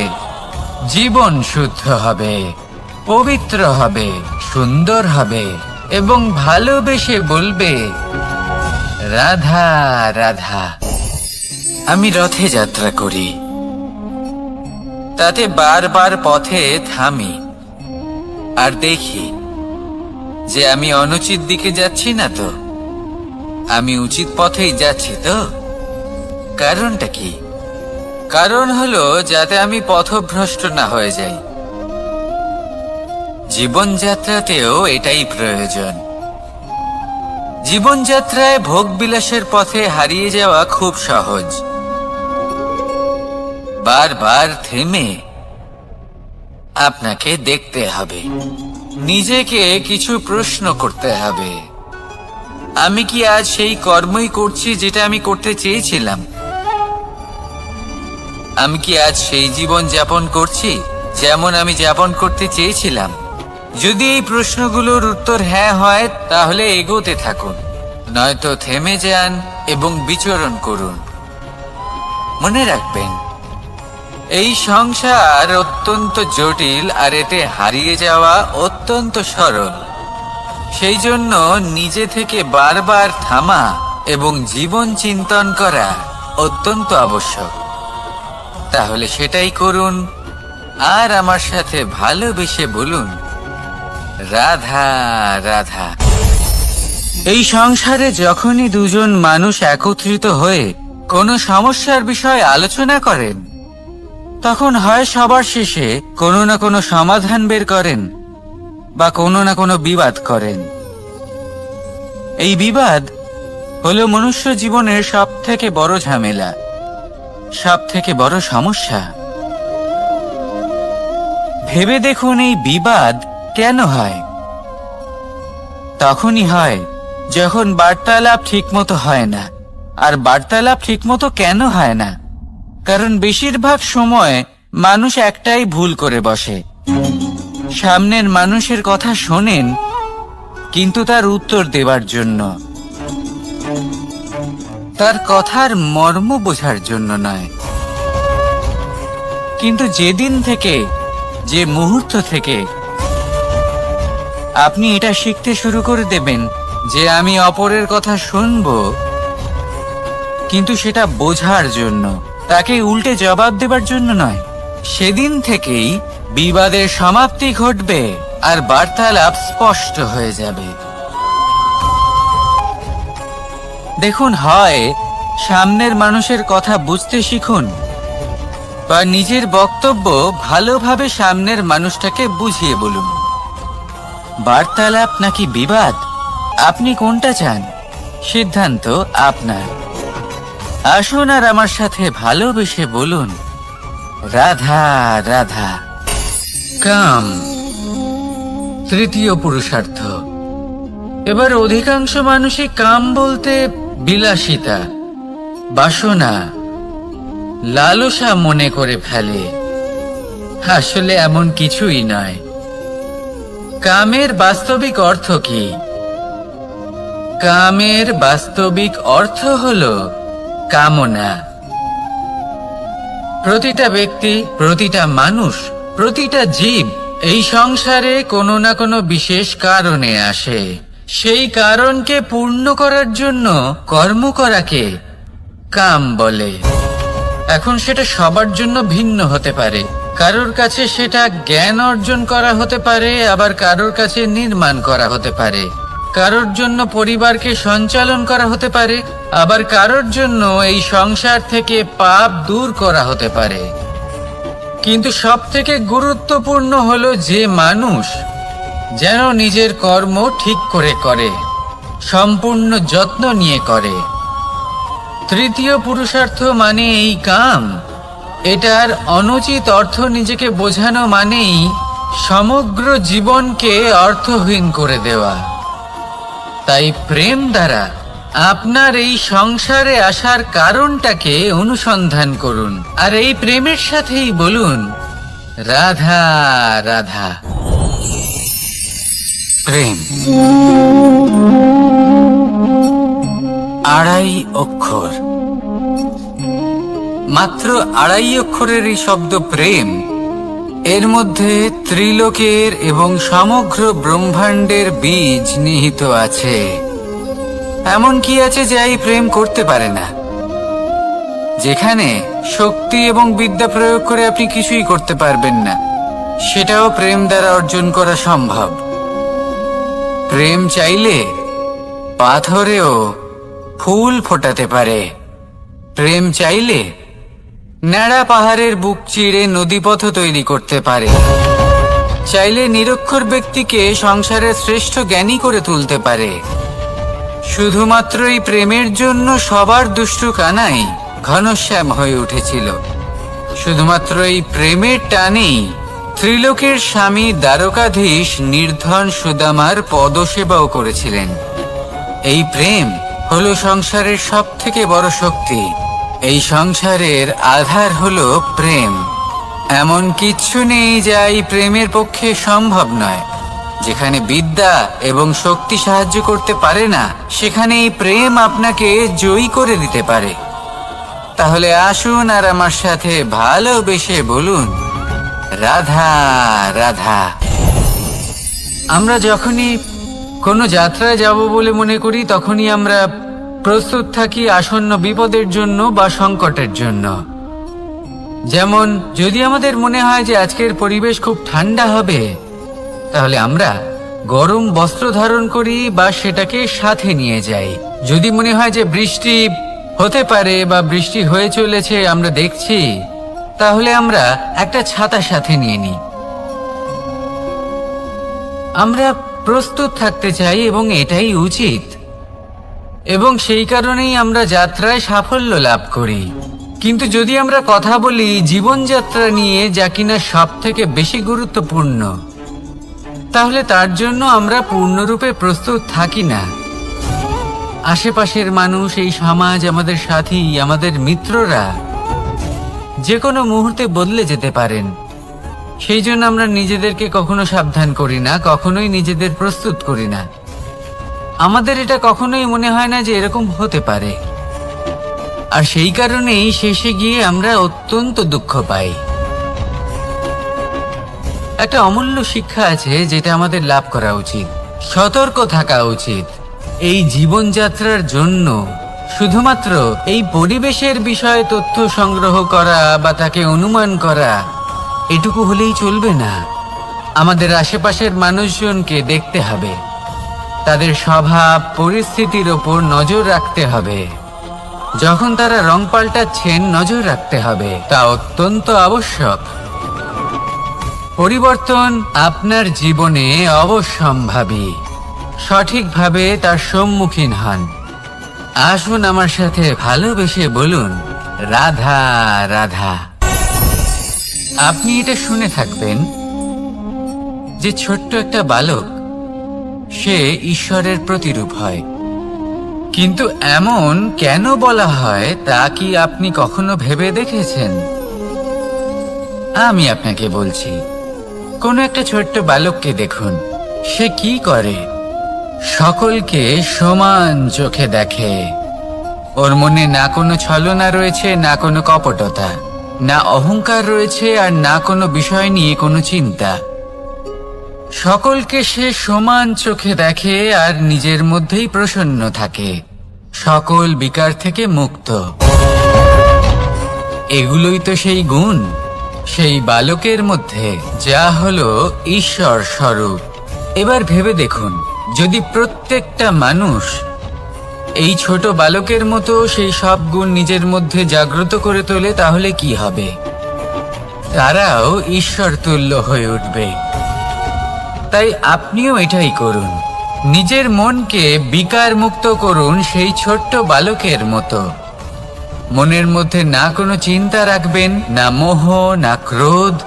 জীবন শুদ্ধ হবে, পবিত্র হবে, সুন্দর হবে এবং ভালোবেসে বলবে, রাধা রাধা। আমি রথে যাত্রা করি, তাতে বারবার পথে থামি আর দেখি যে আমি অনুচিত দিকে যাচ্ছি না তো, আমি উচিত পথেই যাচ্ছি তো। কারণটা কি? কারণ হলো যাতে আমি পথভ্রষ্ট না হয়ে যাই। জীবনযাত্রাতেও এটাই প্রয়োজন। জীবনযাত্রায় ভোগ বিলাসের পথে হারিয়ে যাওয়া খুব সহজ। বারবার থেমে আপনাকে দেখতে হবে, নিজেকে কিছু প্রশ্ন করতে হবে। আমি কি আজ সেই কর্মই করছি যেটা আমি করতে চেয়েছিলাম? আমি কি আজ সেই জীবন যাপন করছি যেমন আমি যাপন করতে চেয়েছিলাম? যদি এই প্রশ্নগুলোর উত্তর হ্যাঁ হয়, তাহলে এগোতে থাকুন, নয়তো থেমে যান এবং বিচরণ করুন। মনে রাখবেন, এই সংসার অত্যন্ত জটিল আর এতে হারিয়ে যাওয়া অত্যন্ত সরল। সেই জন্য নিজে থেকে বারবার থামা এবং জীবন চিন্তন করা অত্যন্ত আবশ্যক। তাহলে সেটাই করুন আর আমার সাথে ভালোবেসে বলুন, রাধা রাধা। এই সংসারে যখনই দুজন মানুষ একত্রিত হয়ে কোনো সমস্যার বিষয়ে আলোচনা করেন, তখন হয় সবার শেষে কোনো না কোনো সমাধান বের করেন বা কোনো না কোনো বিবাদ করেন। এই বিবাদ হলো মনুষ্য জীবনের সব থেকে বড় ঝামেলা, সব থেকে বড় সমস্যা। ভেবে দেখুন, এই বিবাদ কেন হয়? তখনই হয় যখন বার্তালাপ ঠিকমতো হয় না। আর বার্তালাপ ঠিকমতো কেন হয় না? কারণ বেশিরভাগ সময় মানুষ একটাই ভুল করে বসে। সামনের মানুষের কথা শোনেন, কিন্তু তার উত্তর দেবার জন্য, তার কথার মর্ম বোঝার জন্য নয়। কিন্তু যেদিন থেকে, যে মুহূর্ত থেকে আপনি এটা শিখতে শুরু করে দেবেন যে আমি অপরের কথা শুনবো, কিন্তু সেটা বোঝার জন্য, তাকে উল্টে জবাব দেবার জন্য নয়, সেদিন থেকেই বিবাদের সমাপ্তি ঘটবে আর বার্তালাপ স্পষ্ট হয়ে যাবে। দেখুন, হয় সামনের মানুষের কথা বুঝতে শিখুন বা নিজের বক্তব্য ভালোভাবে সামনের মানুষটাকে বুঝিয়ে বলুন। বার্তালাপ নাকি বিবাদ, আপনি কোনটা চান? সিদ্ধান্ত আপনার। আসুন আর আমার সাথে ভালোবেসে বলুন, রাধা রাধা। কাম, তৃতীয় পুরুষার্থ। এবার অধিকাংশ মানুষই কাম বলতে বিলাসিতা, বাসনা, লালসা মনে করে ফেলে। আসলে এমন কিছুই নয়। কামের বাস্তবিক অর্থ কি? কামের বাস্তবিক অর্থ হলো কামনা। প্রতিটা ব্যক্তি, প্রতিটা মানুষ, প্রতিটা জীব এই সংসারে কোনো না কোনো বিশেষ কারণে আসে। সেই কারণকে পূর্ণ করার জন্য কর্ম করাকে কাম বলে। এখন সেটা সবার জন্য ভিন্ন হতে পারে। কারোর কাছে সেটা জ্ঞান অর্জন করা হতে পারে, আবার কারোর কাছে নির্মাণ করা হতে পারে। কারোর জন্য পরিবারকে সঞ্চালন করা হতে পারে, আবার কারোর জন্য এই সংসার থেকে পাপ দূর করা হতে পারে। কিন্তু সবথেকে গুরুত্বপূর্ণ হলো যে মানুষ যেন নিজের কর্ম ঠিক করে করে, সম্পূর্ণ যত্ন নিয়ে করে। তৃতীয় পুরুষার্থ মানে এই কাম। এটার অনুচিত অর্থ নিজেকে বোঝানো মানেই সমগ্র জীবনকে অর্থহীন করে দেওয়া। তাই প্রেম দ্বারা আপনার এই সংসারে আসার কারণটাকে অনুসন্ধান করুন, আর এই প্রেমের সাথেই বলুন রাধা রাধা। প্রেম 2.5 অক্ষর, মাত্র 2.5 অক্ষরের এই শব্দ প্রেম, এর মধ্যে ত্রিলোকের এবং সমগ্র ব্রহ্মাণ্ডের বীজ নিহিত আছে। এমন কি আছে যে এই প্রেম করতে পারে না? যেখানে শক্তি এবং বিদ্যা প্রয়োগ করে আপনি কিছুই করতে পারবেন না, সেটাও প্রেম দ্বারা অর্জন করা সম্ভব। প্রেম চাইলে পাথরেও ফুল ফোটাতে পারে। প্রেম চাইলে ন্যাড়া পাহাড়ের বুক চিরে নদীপথ তৈরি করতে পারে। চাইলে নিরক্ষর ব্যক্তিকে সংসারের শ্রেষ্ঠ জ্ঞানী করে তুলতে পারে। শুধুমাত্র এই প্রেমের জন্য সবার দুষ্টু কানাই ঘনশ্যাম হয়ে উঠেছিল। শুধুমাত্র এই প্রেমের টানেই ত্রিলোকের স্বামী দ্বারকাধীশ নির্ধন সুদামার পদসেবাও করেছিলেন। এই প্রেম হলো সংসারের সব থেকে বড় শক্তি। এই সংসারের আধার হলো প্রেম। এমন কিচ্ছু নেই যা এই প্রেমের পক্ষে সম্ভব নয়। যেখানে বিদ্যা এবং শক্তি সাহায্য করতে পারে না, সেখানে এই প্রেম আপনাকে জয়ী করে দিতে পারে। তাহলে আসুন আর আমার সাথে ভালোবেসে বলুন রাধা রাধা। আমরা যখনই কোনো যাত্রায় যাব বলে মনে করি, তখনই আমরা প্রস্তুত থাকি আসন্ন বিপদের জন্য বা সংকটের জন্য। যেমন যদি আমাদের মনে হয় যে আজকের পরিবেশ খুব ঠান্ডা হবে, তাহলে আমরা গরম বস্ত্র ধারণ করি বা সেটাকে সাথে নিয়ে যাই। যদি মনে হয় যে বৃষ্টি হতে পারে বা বৃষ্টি হয়ে চলেছে আমরা দেখছি, তাহলে আমরা একটা ছাতা সাথে নিয়ে নিই। আমরা প্রস্তুত থাকতে চাই এবং এটাই উচিত, এবং সেই কারণেই আমরা যাত্রায় সাফল্য লাভ করি। কিন্তু যদি আমরা কথা বলি জীবনযাত্রা নিয়ে, যা কিনা সব থেকে বেশি গুরুত্বপূর্ণ, তাহলে তার জন্য আমরা পূর্ণরূপে প্রস্তুত থাকি না। আশেপাশের মানুষ, এই সমাজ, আমাদের সাথী, আমাদের মিত্ররা যে কোনো মুহূর্তে বদলে যেতে পারেন। সেই জন্য আমরা নিজেদেরকে কখনো সাবধান করি না, কখনোই নিজেদের প্রস্তুত করি না। আমাদের এটা কখনোই মনে হয় না যে এরকম হতে পারে, আর সেই কারণেই শেষে গিয়ে আমরা অত্যন্ত দুঃখ পাই। একটা অমূল্য শিক্ষা আছে যেটা আমাদের লাভ করা উচিত। সতর্ক থাকা উচিত। এই জীবনযাত্রার জন্য শুধুমাত্র এই পরিবেশের বিষয়ে তথ্য সংগ্রহ করা বা তাকে অনুমান করা, এটুকু হলেই চলবে না। আমাদের আশেপাশের মানুষজনকে দেখতে হবে, তাদের স্বভাব পরিস্থিতির ওপর নজর রাখতে হবে। যখন তারা রং পাল্টাচ্ছেন নজর রাখতে হবে, তা অত্যন্ত আবশ্যক। পরিবর্তন আপনার জীবনে অবশ্যম্ভাবী। সঠিকভাবে তার সম্মুখীন হন। আসুন আমার সাথে ভালোবেসে বলুন রাধা রাধা। আপনি এটা শুনে থাকবেন যে ছোট্ট একটা বালক, সে ঈশ্বরের প্রতিরূপ হয়। কিন্তু এমন কেন বলা হয় তা কি আপনি কখনো ভেবে দেখেছেন? আমি আপনাকে বলছি। কোন একটা ছোট্ট বালককে দেখুন, সে কি করে? সকলকে সমান চোখে দেখে। ওর মনে না কোনো ছলনা রয়েছে, না কোনো কপটতা। না অহংকার রয়েছে আর না কোনো বিষয় নিয়ে কোনো চিন্তা। সকলকে সে সমান চোখে দেখে আর নিজের মধ্যেই প্রসন্ন থাকে, সকল বিকার থেকে মুক্ত। এগুলোই তো সেই গুণ, সেই বালকের মধ্যে যা হলো ঈশ্বর স্বরূপ। এবার ভেবে দেখুন, যদি প্রত্যেকটা মানুষ এই ছোট বালকের মতো সেই সব গুণ নিজের মধ্যে জাগ্রত করে তোলে, তাহলে কি হবে? তারাও ঈশ্বর তুল্য হয়ে উঠবে। তাই আপনিও এটাই করুন, নিজের মনকে বিকার মুক্ত করুন সেই ছোট্ট বালকের মতো। মনের মধ্যে না কোনো চিন্তা রাখবেন, না মোহ, না ক্রোধ,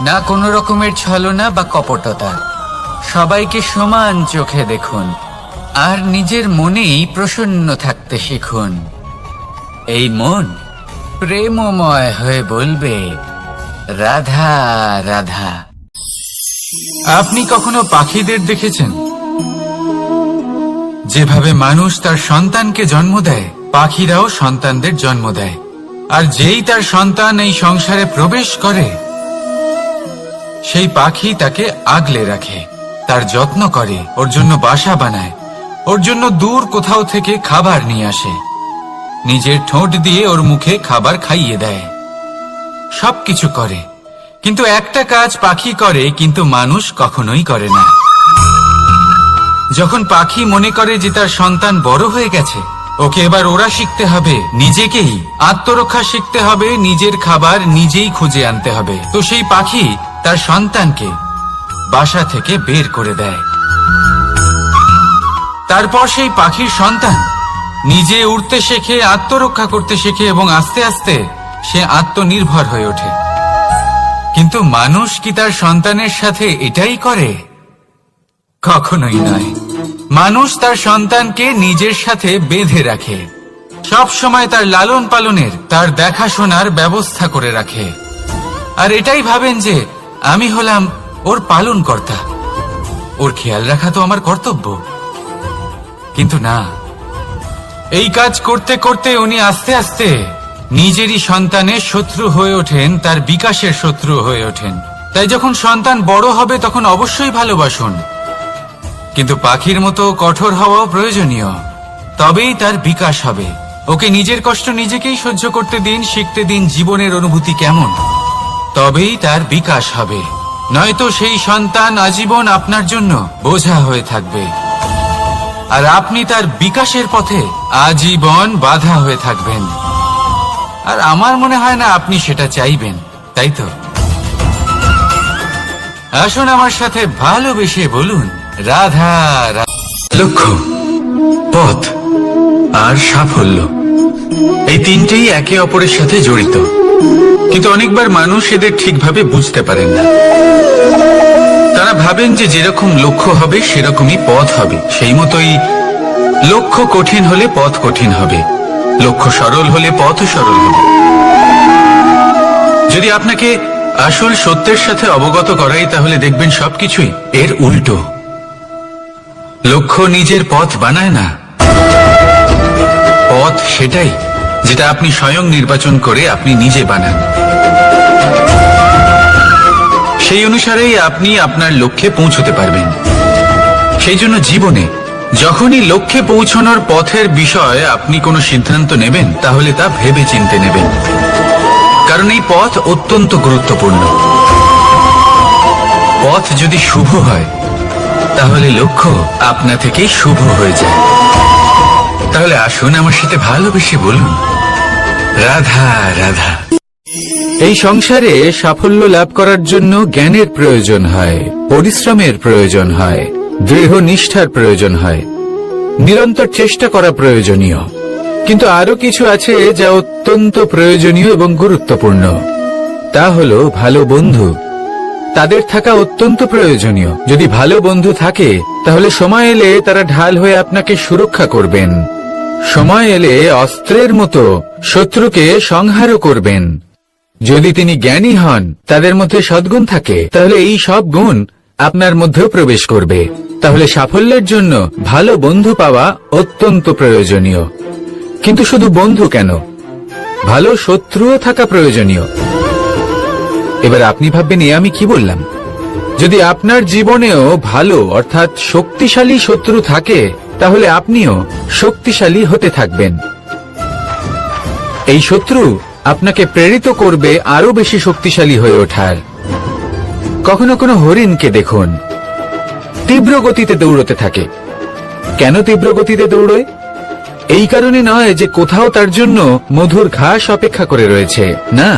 না কোনো রকমের ছলনা বা কপটতা। সবাইকে সমান চোখে দেখুন আর নিজের মনেই প্রসন্ন থাকতে শিখুন। এই মন প্রেমময় হয়ে বলবে, রাধা রাধা। আপনি কখনো পাখিদের দেখেছেন? যেভাবে মানুষ তার সন্তানকে জন্ম দেয়, পাখিরাও সন্তানদের জন্ম দেয়। আর যেই তার সন্তান এই সংসারে প্রবেশ করে, সেই পাখি তাকে আগলে রাখে, তার যত্ন করে, ওর জন্য বাসা বানায়, ওর জন্য দূর কোথাও থেকে খাবার নিয়ে আসে, নিজের ঠোঁট দিয়ে ওর মুখে খাবার খাইয়ে দেয়, সবকিছু করে। কিন্তু একটা কাজ পাখি করে, কিন্তু মানুষ কখনোই করে না। যখন পাখি মনে করে যে তার সন্তান বড় হয়ে গেছে, ওকে এবার ওরা শিখতে হবে, নিজেকেই আত্মরক্ষা শিখতে হবে, নিজের খাবার নিজেই খুঁজে আনতে হবে, তো সেই পাখি তার সন্তানকে বাসা থেকে বের করে দেয়। তারপর সেই পাখির সন্তান নিজে উড়তে শেখে, আত্মরক্ষা করতে শেখে এবং আস্তে আস্তে সে আত্মনির্ভর হয়ে ওঠে। কিন্তু মানুষ কি তার সন্তানের সাথে এটাই করে? কখনোই নয়। মানুষ তার সন্তানকে নিজের সাথে বেঁধে রাখে, সব সময় তার লালন পালনের, তার দেখাশোনার ব্যবস্থা করে রাখে, আর এটাই ভাবেন যে আমি হলাম ওর পালনকর্তা, ওর খেয়াল রাখা তো আমার কর্তব্য। কিন্তু না, এই কাজ করতে করতে উনি আস্তে আস্তে নিজেরই সন্তানের শত্রু হয়ে ওঠেন, তার বিকাশের শত্রু হয়ে ওঠেন। তাই যখন সন্তান বড় হবে তখন অবশ্যই ভালোবাসুন, কিন্তু পাখির মতো কঠোর হওয়াও প্রয়োজনীয়, তবেই তার বিকাশ হবে। ওকে নিজের কষ্ট নিজেকেই সহ্য করতে দিন, শিখতে দিন জীবনের অনুভূতি কেমন, তবেই তার বিকাশ হবে। নয়তো সেই সন্তান আজীবন আপনার জন্য বোঝা হয়ে থাকবে, আর আপনি তার বিকাশের পথে আজীবন বাধা হয়ে থাকবেন। আর আমার মনে হয় না আপনি সেটা চাইবেন, তাই তো? আসুন আমার সাথে ভালোবেসে বলুন, রাধা রাধা। লক্ষ্য, পথ আর সাফল্য, এই তিনটেই একে অপরের সাথে জড়িত, কিন্তু অনেকবার মানুষ এদের ঠিকভাবে বুঝতে পারেন না। তারা ভাবেন যে যেরকম লক্ষ্য হবে সেরকমই পথ হবে, সেই মতোই লক্ষ্য কঠিন হলে পথ কঠিন হবে, লক্ষ্য সরল হলে পথও সরল হবে। যদি আপনাকে আসল সত্যের সাথে অবগত করাই, তাহলে দেখবেন সবকিছুই এর উল্টো। লক্ষ্য নিজের পথ বানায় না, পথ সেটাই যেটা আপনি স্বয়ং নির্বাচন করে আপনি নিজে বানান। সেই অনুসারেই আপনি আপনার লক্ষ্যে পৌঁছতে পারবেন। সেই জন্য জীবনে যখনই লক্ষ্যে পৌঁছানোর পথের বিষয়ে আপনি কোনো সিদ্ধান্ত নেবেন, তাহলে তা ভেবে চিন্তে নেবেন, কারণ এই পথ অত্যন্ত গুরুত্বপূর্ণ। পথ যদি শুভ হয়, তাহলে লক্ষ্য আপনা থেকেই শুভ হয়ে যায়। তাহলে আসুন আমার সাথে ভালোবেসে বলুন, রাধা রাধা। এই সংসারে সাফল্য লাভ করার জন্য জ্ঞানের প্রয়োজন হয়, পরিশ্রমের প্রয়োজন হয়, দৃঢ় নিষ্ঠার প্রয়োজন হয়, নিরন্তর চেষ্টা করা প্রয়োজনীয়। কিন্তু আরো কিছু আছে যা অত্যন্ত প্রয়োজনীয় এবং গুরুত্বপূর্ণ, তা হলো ভালো বন্ধু। তাদের থাকা অত্যন্ত প্রয়োজনীয়। যদি ভালো বন্ধু থাকে, তাহলে সময় এলে তারা ঢাল হয়ে আপনাকে সুরক্ষা করবেন, সময় এলে অস্ত্রের মতো শত্রুকে সংহারও করবেন। যদি তিনি জ্ঞানী হন, তাদের মধ্যে সদ্গুণ থাকে, তাহলে এই সব গুণ আপনার মধ্যেও প্রবেশ করবে। তাহলে সাফল্যের জন্য ভালো বন্ধু পাওয়া অত্যন্ত প্রয়োজনীয়। কিন্তু শুধু বন্ধু কেন, ভালো শত্রুও থাকা প্রয়োজনীয়। এবার আপনি ভাববেন আমি কি বললাম। যদি আপনার জীবনেও ভালো অর্থাৎ শক্তিশালী শত্রু থাকে তাহলে আপনিও শক্তিশালী হতে থাকবেন। এই শত্রু আপনাকে প্রেরিত করবে আরো বেশি শক্তিশালী হয়ে ওঠার। কখনো কোনো হরিণকে দেখুন, তীব্র গতিতে দৌড়তে থাকে। কেন তীব্র গতিতে দৌড়য়? এই কারণে নয় যে কোথাও তার জন্য মধুর ঘাস অপেক্ষা করে রয়েছে, না,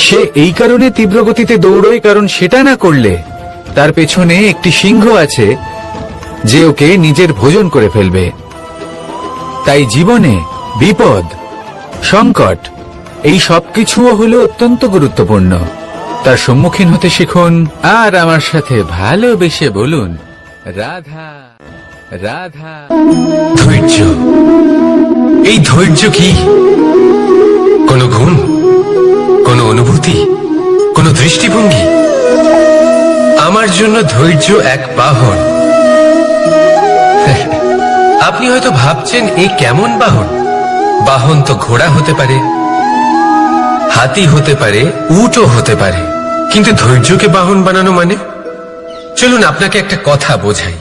সে এই কারণে তীব্র গতিতে দৌড়য় কারণ সেটা না করলে তার পেছনে একটি সিংহ আছে যে ওকে নিজের ভোজন করে ফেলবে। তাই জীবনে বিপদ, সংকট এই সবকিছুও হলো অত্যন্ত গুরুত্বপূর্ণ। তার সম্মুখীন হতে শিখুন আর আমার সাথে ভালোবেসে বলুন, রাধা রাধা। ধৈর্য, এই ধৈর্য কি কোনো গুণ, কোনো অনুভূতি, কোনো দৃষ্টিভঙ্গি? আমার জন্য ধৈর্য এক বাহন। আপনি হয়তো ভাবছেন এই কেমন বাহন? বাহন তো ঘোড়া হতে পারে, হাতি হতে পারে, উটও হতে পারে, কিন্তু ধৈর্যকে বাহন বানানো মানে? চলুন আপনাকে একটা কথা বোঝাই।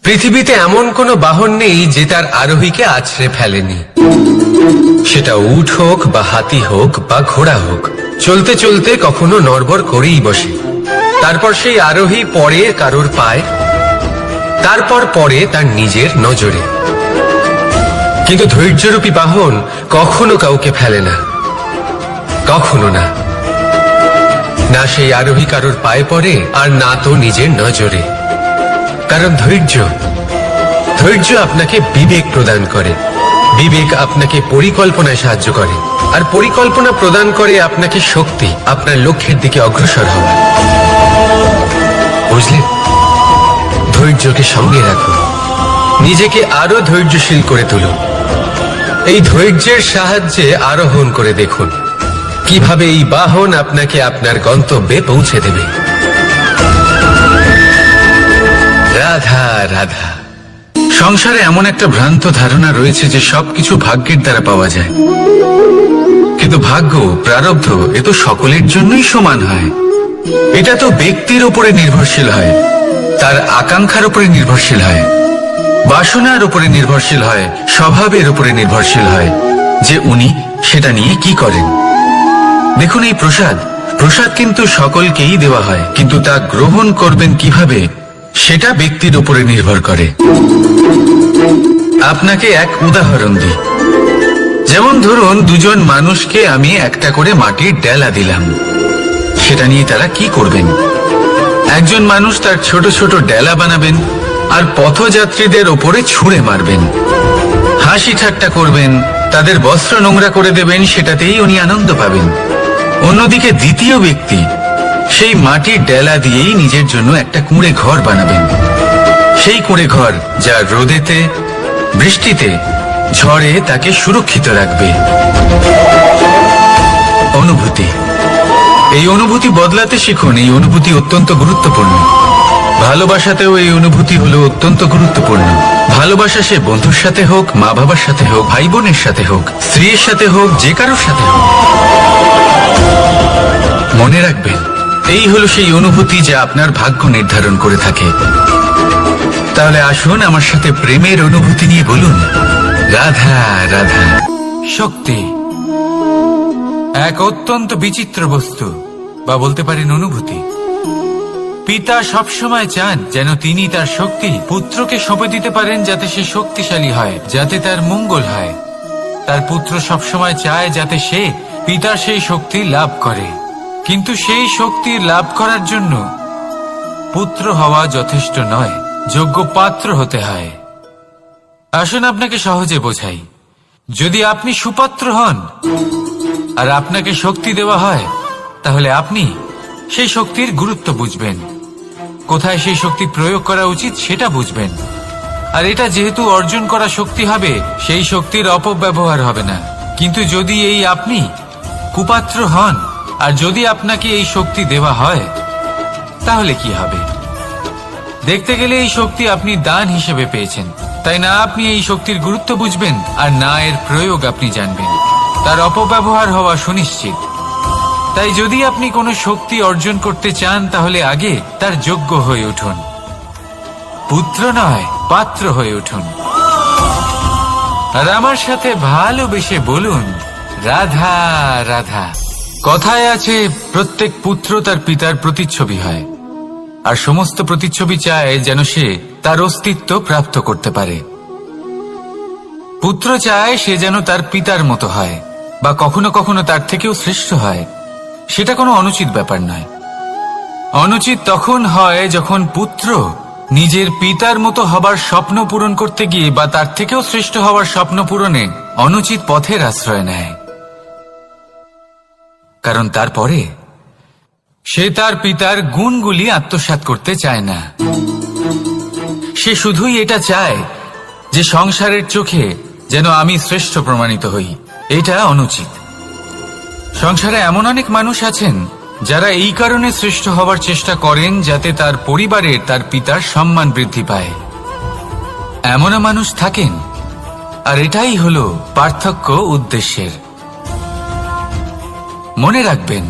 পৃথিবীতে এমন কোনো বাহন নেই যে তার আরোহীকে আছড়ে ফেলেনি। সেটা উট হোক বা হাতি হোক বা ঘোড়া হোক, চলতে চলতে কখনো নড়বড় করেই বসে। তারপর সেই আরোহী পড়ে কারোর পায়, তারপর পড়ে তার নিজের নজরে। কিন্তু ধৈর্যরূপী বাহন কখনো কাউকে ফেলে না, কখনো না। না সেই আরোহী কারোর পায়ে পড়ে আর না তো নিজের নজরে। কারণ ধৈর্য আপনাকে বিবেক প্রদান করে, বিবেক আপনাকে পরিকল্পনায় সাহায্য করে, আর পরিকল্পনা প্রদান করে আপনাকে শক্তি, আপনার লক্ষ্যের দিকে অগ্রসর হওয়ার। বুঝলেন? ধৈর্যকে সঙ্গে রাখুন, নিজেকে আরো ধৈর্যশীল করে তুলুন। এই ধৈর্যের সাহায্যে আরোহণ করে দেখুন কিভাবে এই বাহন আপনাকে আপনার গন্তব্যে পৌঁছে দেবে। রাধা রাধা। সংসারে এমন একটা ভ্রান্ত ধারণা রয়েছে যে সবকিছু ভাগ্যের দ্বারা পাওয়া যায়, কিন্তু ভাগ্য, প্রারব্ধ এ তো সকলের জন্যই সমান হয়। এটা তো ব্যক্তির উপরে নির্ভরশীল হয়, তার আকাঙ্ক্ষার উপরে নির্ভরশীল হয়, বাসনার উপরে নির্ভরশীল হয়, স্বভাবের উপরে নির্ভরশীল হয় যে উনি সেটা নিয়ে কি করেন। দেখুন, এই প্রসাদ কিন্তু সকলকেই দেওয়া হয়, কিন্তু তা গ্রহণ করবেন কিভাবে সেটা ব্যক্তির উপরে নির্ভর করে। আপনাকে এক উদাহরণ দিই। যেমন ধরুন, দুজন মানুষকে আমি একটা করে মাটির ডেলা দিলাম, সেটা নিয়ে তারা কি করবেন? একজন মানুষ তার ছোট ছোট ডেলা বানাবেন আর পথযাত্রীদের ওপরে ছুঁড়ে মারবেন, হাসি ঠাট্টা করবেন, তাদের বস্ত্র নোংরা করে দেবেন, সেটাতেই উনি আনন্দ পাবেন। অন্যদিকে দ্বিতীয় ব্যক্তি সেই মাটির ডেলা দিয়েই নিজের জন্য একটা কুঁড়ে ঘর বানাবেন। সেই কুঁড়ে ঘর যা রোদেতে, বৃষ্টিতে, ঝড়ে তাকে সুরক্ষিত রাখবে। অনুভূতি, এই অনুভূতি বদলাতে শিখুন। এই অনুভূতি অত্যন্ত গুরুত্বপূর্ণ। ভালোবাসাতেও এই অনুভূতি হলো অত্যন্ত গুরুত্বপূর্ণ। ভালোবাসা সে বন্ধুর সাথে হোক, মা বাবার সাথে হোক, ভাই বোনের সাথে হোক, স্ত্রীর সাথে হোক, যে কারোর সাথে হোক। মনে রাখবেন, এই হলো সেই অনুভূতি যা আপনার ভাগ্য নির্ধারণ করে থাকে। তাহলে আসুন আমার সাথে প্রেমের অনুভূতি নিয়ে বলুন, রাধা রাধা। শক্তি এক অত্যন্ত বিচিত্র বস্তু, বা বলতে পারেন অনুভূতি। পিতা সবসময় চান যেন তিনি তার শক্তি পুত্রকে সঁপে দিতে পারেন, যাতে সে শক্তিশালী হয়, যাতে তার মঙ্গল হয়। তার পুত্র সবসময় চায় যাতে সে পিতার সেই শক্তি লাভ করে, কিন্তু সেই শক্তি লাভ করার জন্য পুত্র হওয়া যথেষ্ট নয়, যোগ্য পাত্র হতে হয়। আসুন আপনাকে সহজে বোঝাই। যদি আপনি সুপাত্র হন আর আপনাকে শক্তি দেওয়া হয়, তাহলে আপনি সেই শক্তির গুরুত্ব বুঝবেন, কোথায় সেই শক্তি প্রয়োগ করা উচিত সেটা বুঝবেন। আর এটা যেহেতু অর্জন করা শক্তি হবে, সেই শক্তির অপব্যবহার হবে না। কিন্তু যদি এই আপনি কুপাত্র হন আর যদি আপনাকে এই শক্তি দেওয়া হয়, তাহলে কি হবে? দেখতে গেলে এই শক্তি আপনি দান হিসেবে পেয়েছেন, তাই না আপনি এই শক্তির গুরুত্ব বুঝবেন আর না এর প্রয়োগ আপনি জানবেন। তার অপব্যবহার হওয়া সুনিশ্চিত। তাই যদি আপনি কোনো শক্তি অর্জন করতে চান তাহলে আগে তার যোগ্য হয়ে উঠুন, পুত্র নয় পাত্র হয়ে উঠুন। আর আমার সাথে ভালোবেসে বলুন, রাধা রাধা। কথায় আছে, প্রত্যেক পুত্র তার পিতার প্রতিচ্ছবি হয়, আর সমস্ত প্রতিচ্ছবি চায় যেন সে তার অস্তিত্ব প্রাপ্ত করতে পারে। পুত্র চায় সে যেন তার পিতার মতো হয়, বা কখনো কখনো তার থেকেও শ্রেষ্ঠ হয়। সেটা কোনো অনুচিত ব্যাপার নয়। অনুচিত তখন হয় যখন পুত্র নিজের পিতার মতো হবার স্বপ্ন পূরণ করতে গিয়ে বা তার থেকেও শ্রেষ্ঠ হওয়ার স্বপ্ন পূরণে অনুচিত পথের আশ্রয় নেয়। কারণ তারপরে সে তার পিতার গুণগুলি আত্মসাৎ করতে চায় না। সে শুধুই এটা চায় যে সংসারের চোখে যেন আমি শ্রেষ্ঠ প্রমাণিত হই। এটা অনুচিত। সংসারে এমন অনেক মানুষ আছেন যারা এই কারণে শ্রেষ্ঠ হবার চেষ্টা করেন যাতে তার পরিবারের তার পিতার সম্মান বৃদ্ধি পায়। এমনও মানুষ থাকেন, আর এটাই হলো পার্থক্য উদ্দেশ্যের। মনে রাখবেন,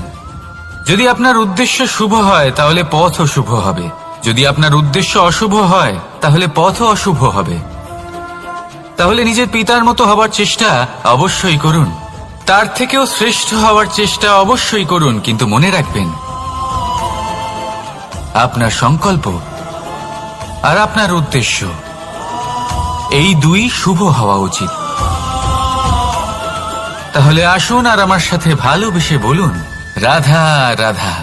যদি আপনার উদ্দেশ্য শুভ হয় তাহলে পথও শুভ হবে, যদি আপনার উদ্দেশ্য অশুভ হয় তাহলে পথও অশুভ হবে। তাহলে নিজের পিতার মতো হবার চেষ্টা অবশ্যই করুন, তার থেকেও শ্রেষ্ঠ হওয়ার চেষ্টা অবশ্যই করুন, কিন্তু মনে রাখবেন আপনার সংকল্প আর আপনার উদ্দেশ্য এই দুই শুভ হওয়া উচিত। তাহলে আসুন আর আমার সাথে ভালোবেসে বলুন, রাধা রাধা।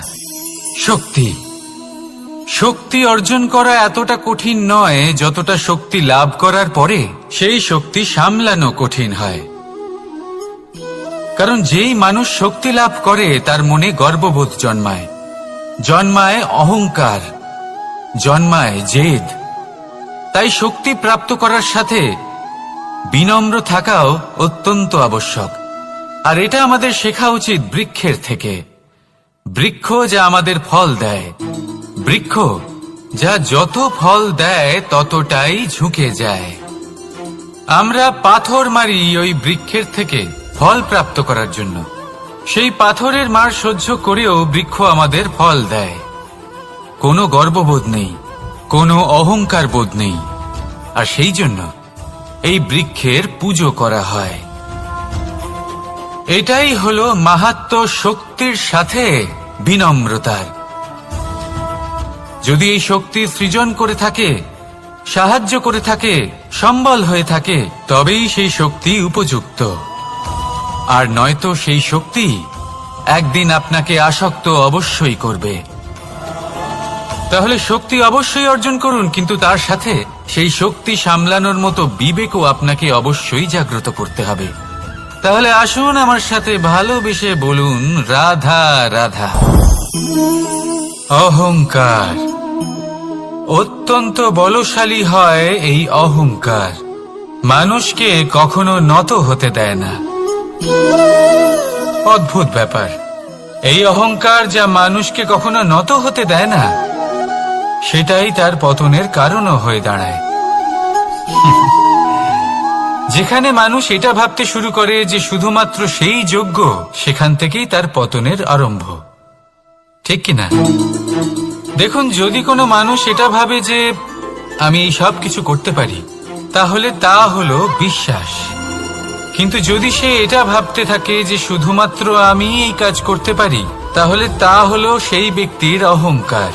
শক্তি শক্তি অর্জন করা এতটা কঠিন নয় যতটা শক্তি লাভ করার পরে সেই শক্তি সামলানো কঠিন হয়। কারণ যেই মানুষ শক্তি লাভ করে তার মনে গর্ববোধ জন্মায়, জন্মায় অহংকার, জন্মায় জেদ। তাই শক্তি প্রাপ্ত করার সাথে বিনম্র থাকাও অত্যন্ত আবশ্যক। আর এটা আমাদের শেখা উচিত বৃক্ষের থেকে। বৃক্ষ যা আমাদের ফল দেয়, বৃক্ষ যা যত ফল দেয় ততটাই ঝুঁকে যায়। আমরা পাথর মারি ওই বৃক্ষের থেকে ফল প্রাপ্ত করার জন্য। সেই পাথরের মার সহ্য করেও বৃক্ষ আমাদের ফল দেয়। কোনো গর্ববোধ নেই, কোনো অহংকার বোধ নেই, আর সেই জন্য এই বৃক্ষের পুজো করা হয়। এটাই হলো মাহাত্ম্য শক্তির সাথে বিনম্রতার। যদি এই শক্তি সৃজন করে থাকে, সাহায্য করে থাকে, সম্বল হয়ে থাকে, তবেই সেই শক্তি উপযুক্ত। আর নয়তো সেই শক্তি একদিন আপনাকে আসক্ত অবশ্যই করবে। তাহলে শক্তি অবশ্যই অর্জন করুন, কিন্তু তার সাথে সেই শক্তি সামলানোর মতো বিবেকও আপনাকে অবশ্যই জাগ্রত করতে হবে। তাহলে আসুন আমার সাথে ভালোবেসে বলুন, রাধা রাধা। অহংকার অত্যন্ত বলশালী হয়। এই অহংকার মানুষকে কখনো নত হতে দেয় না। অদ্ভুত ব্যাপার, এই অহংকার যা মানুষকে কখনো নত হতে দেয় না, সেটাই তার পতনের কারণও হয়ে দাঁড়ায়। যেখানে মানুষ এটা ভাবতে শুরু করে যে শুধুমাত্র সেই যোগ্য, সেখান থেকেই তার পতনের আরম্ভ। ঠিক কিনা? দেখুন, যদি কোনো মানুষ এটা ভাবে যে আমি এই সব কিছু করতে পারি, তাহলে তা হলো বিশ্বাস। কিন্তু যদি সে এটা ভাবতে থাকে যে শুধুমাত্র আমি এই কাজ করতে পারি, তাহলে তা হলো সেই ব্যক্তির অহংকার।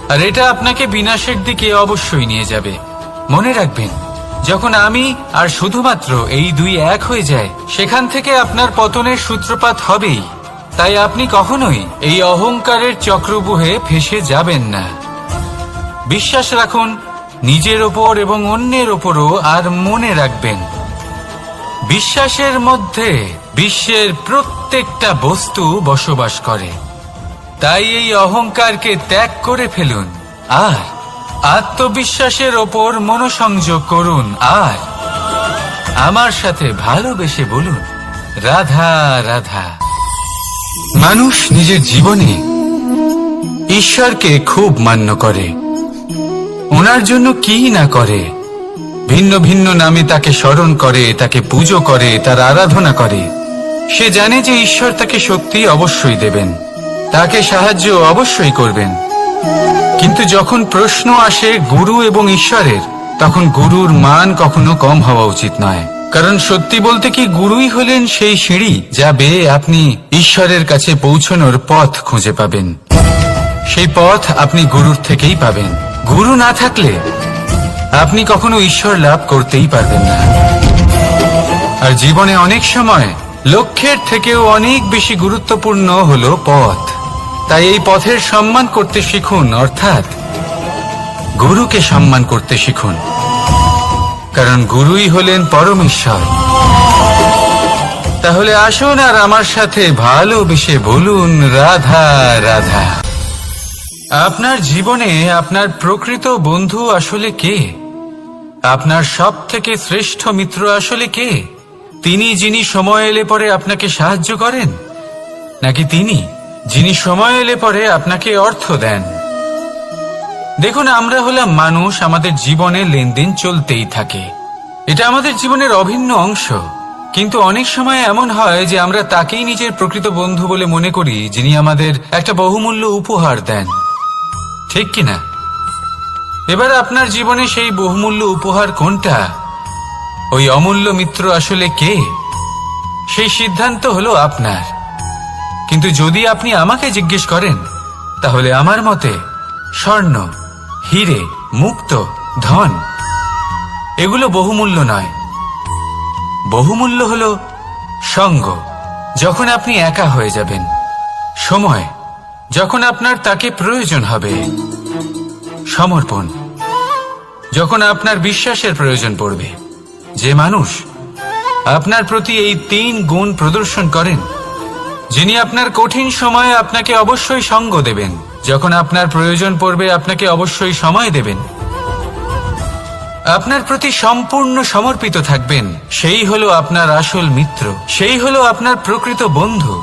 আর এটা আপনাকে বিনাশের দিকে অবশ্যই নিয়ে যাবে। মনে রাখবেন, যখন আমি আর শুধুমাত্র এই দুই এক হয়ে যায়, সেখান থেকে আপনার পতনের সূত্রপাত হবেই। তাই আপনি কখনোই এই অহংকারের চক্রব্যূহে ফেঁসে যাবেন না। বিশ্বাস রাখুন নিজের ওপর এবং অন্যের ওপরও। আর মনে রাখবেন, বিশ্বাসের মধ্যে বিশ্বের প্রত্যেকটা বস্তু বসবাস করে। তাই এই অহংকারকে ত্যাগ করে ফেলুন আর আত্মবিশ্বাসের ওপর মনোসংযোগ করুন। আর আমার সাথে ভালোবেসে বলুন, রাধা রাধা। মানুষ নিজের জীবনে ঈশ্বরকে খুব মান্য করে, ওনার জন্য কি না করে। ভিন্ন ভিন্ন নামে তাকে স্মরণ করে, তাকে পুজো করে, তার আরাধনা করে। সে জানে যে ঈশ্বর তাকে শক্তি অবশ্যই দেবেন, তাকে সাহায্য অবশ্যই করবেন। কিন্তু যখন প্রশ্ন আসে গুরু এবং ঈশ্বরের, তখন গুরুর মান কখনো কম হওয়া উচিত নয়। কারণ সত্যি বলতে কি, গুরুই হলেন সেই সিঁড়ি যা বেয়ে আপনি ঈশ্বরের কাছে পৌঁছানোর পথ খুঁজে পাবেন। সেই পথ আপনি গুরুর থেকেই পাবেন। গুরু না থাকলে আপনি কখনো ঈশ্বর লাভ করতেই পারবেন না। আর জীবনে অনেক সময় লক্ষ্যের থেকেও অনেক বেশি গুরুত্বপূর্ণ হলো পথ। তাই এই পথের সম্মান করতে শিখুন, অর্থাৎ গুরুকে সম্মান করতে শিখুন। কারণ গুরুই হলেন পরমেশ্বর। তাহলে আসুন আর আমার সাথে ভালোবেসে বলুন, রাধা রাধা। আপনার জীবনে আপনার প্রকৃত বন্ধু আসলে কে? আপনার সব থেকে শ্রেষ্ঠ মিত্র আসলে কে? তিনি যিনি সময় এলে পরে আপনাকে সাহায্য করেন, নাকি তিনি যিনি সময় এলে পরে আপনাকে অর্থ দেন? দেখুন, আমরা হলাম মানুষ, আমাদের জীবনে লেনদেন চলতেই থাকে। এটা আমাদের জীবনের অভিন্ন অংশ। কিন্তু অনেক সময় এমন হয় যে আমরা তাকেই নিজের প্রকৃত বন্ধু বলে মনে করি, যিনি আমাদের একটা বহুমূল্য উপহার দেন, ঠিক কিনা? এবার আপনার জীবনে সেই বহুমূল্য উপহার কোনটা, ওই অমূল্য মিত্র আসলে কে, সেই সিদ্ধান্ত হলো আপনার। কিন্তু যদি আপনি আমাকে জিজ্ঞেস করেন, তাহলে আমার মতে স্বর্ণ, হিরে, মুক্ত, ধন এগুলো বহুমূল্য নয়। বহুমূল্য হলো সঙ্গ, যখন আপনি একা হয়ে যাবেন; সময়, যখন আপনার তাকে প্রয়োজন হবে; সমর্পণ, যখন আপনার বিশ্বাসের প্রয়োজন পড়বে। যে মানুষ আপনার প্রতি এই 3 গুণ প্রদর্শন করেন, যিনি আপনার কঠিন সময়ে আপনাকে অবশ্যই সঙ্গ দেবেন, যখন আপনার প্রয়োজন পড়বে আপনাকে অবশ্যই সময় দেবেন, আপনার প্রতি সম্পূর্ণ সমর্পিত থাকবেন, সেই হলো আপনার আসল মিত্র, সেই হলো আপনার প্রকৃত বন্ধু।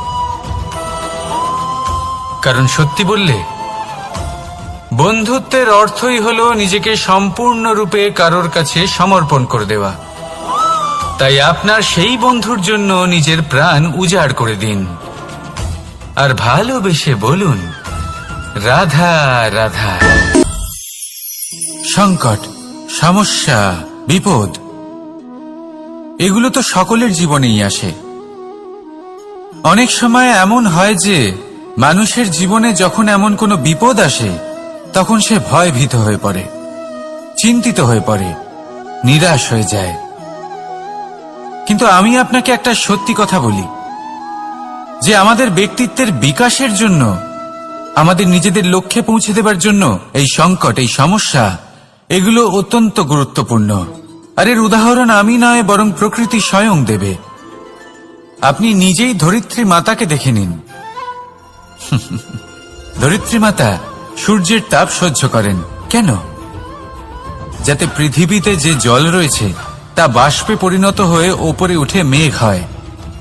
কারণ সত্যি বললে, বন্ধুত্বের অর্থই হলো নিজেকে সম্পূর্ণরূপে কারোর কাছে সমর্পণ করে দেওয়া। তাই আপনার সেই বন্ধুর জন্য নিজের প্রাণ উজাড় করে দিন আর ভালোবেসে বলুন, রাধা রাধা। সংকট, সমস্যা, বিপদ এগুলো তো সকলের জীবনেই আসে। অনেক সময় এমন হয় যে মানুষের জীবনে যখন এমন কোনো বিপদ আসে, তখন সে ভয়ভীত হয়ে পড়ে, চিন্তিত হয়ে পড়ে, নিরাশ হয়ে যায়। কিন্তু আমি আপনাকে একটা সত্যি কথা বলি, যে আমাদের ব্যক্তিত্বের বিকাশের জন্য, আমাদের নিজেদের লক্ষ্যে পৌঁছে দেবার জন্য এই সংকট, এই সমস্যা এগুলো অত্যন্ত গুরুত্বপূর্ণ। আর এর উদাহরণ আমি নয়, বরং প্রকৃতি স্বয়ং দেবে। আপনি নিজেই ধরিত্রী মাতাকে দেখে নিন। ধরিত্রী মাতা সূর্যের তাপ সহ্য করেন কেন? যাতে পৃথিবীতে যে জল রয়েছে তা বাষ্পে পরিণত হয়ে ওপরে উঠে মেঘ হয়,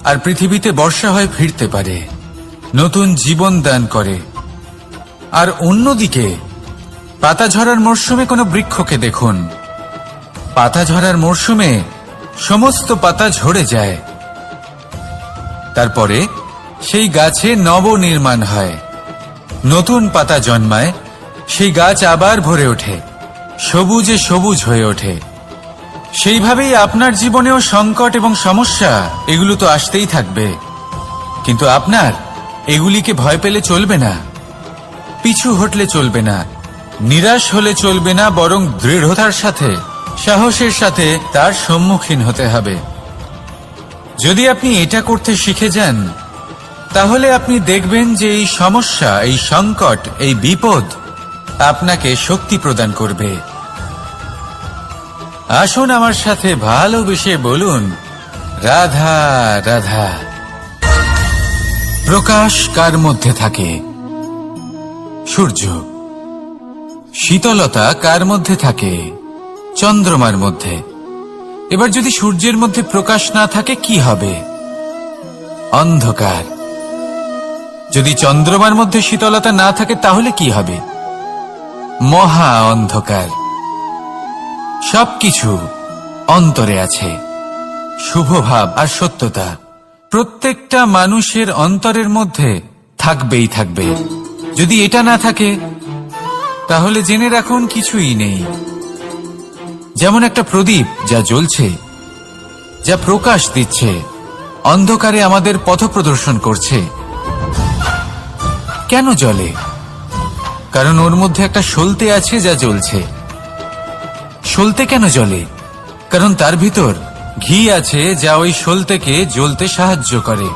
আর পৃথিবীতে বর্ষা হয়ে ফিরতে পারে, নতুন জীবন দান করে। আর অন্যদিকে পাতা ঝরার মরশুমে কোনো বৃক্ষকে দেখুন, পাতা ঝরার মরশুমে সমস্ত পাতা ঝরে যায়, তারপরে সেই গাছে নবনির্মাণ হয়, নতুন পাতা জন্মায়, সেই গাছ আবার ভরে ওঠে, সবুজে সবুজ হয়ে ওঠে। সেইভাবেই আপনার জীবনেও সংকট এবং সমস্যা এগুলো তো আসতেই থাকবে। কিন্তু আপনার এগুলিকে ভয় পেলে চলবে না, পিছু হটলে চলবে না, নিরাশ হলে চলবে না, বরং দৃঢ়তার সাথে, সাহসের সাথে তার সম্মুখীন হতে হবে। যদি আপনি এটা করতে শিখে যান, তাহলে আপনি দেখবেন যে এই সমস্যা, এই সংকট, এই বিপদ আপনাকে শক্তি প্রদান করবে। আসুন আমার সাথে ভালোবেসে বলুন, রাধা রাধা। প্রকাশ কার মধ্যে থাকে? সূর্য। শীতলতা কার মধ্যে থাকে? চন্দ্রমার মধ্যে। এবার যদি সূর্যের মধ্যে প্রকাশ না থাকে কি হবে? অন্ধকার। যদি চন্দ্রমার মধ্যে শীতলতা না থাকে তাহলে কি হবে? মহা অন্ধকার। সবকিছু অন্তরে আছে, শুভ ভাব আর সত্যতা। প্রত্যেকটা মানুষের অন্তরের মধ্যে থাকবেই থাকবে। যদি এটা না থাকে তাহলে জেনে রাখুন কিছুই নেই। যেমন একটা প্রদীপ যা জ্বলছে, যা প্রকাশ দিচ্ছে, অন্ধকারে আমাদের পথ প্রদর্শন করছে। কেন জ্বলে? কারণ ওর মধ্যে একটা সলতে আছে যা জ্বলছে। সলতে কেন জ্বলে? কারণ তার ভিতর ঘি আছে যা ওই সলতেকে জ্বলতে সাহায্য করে।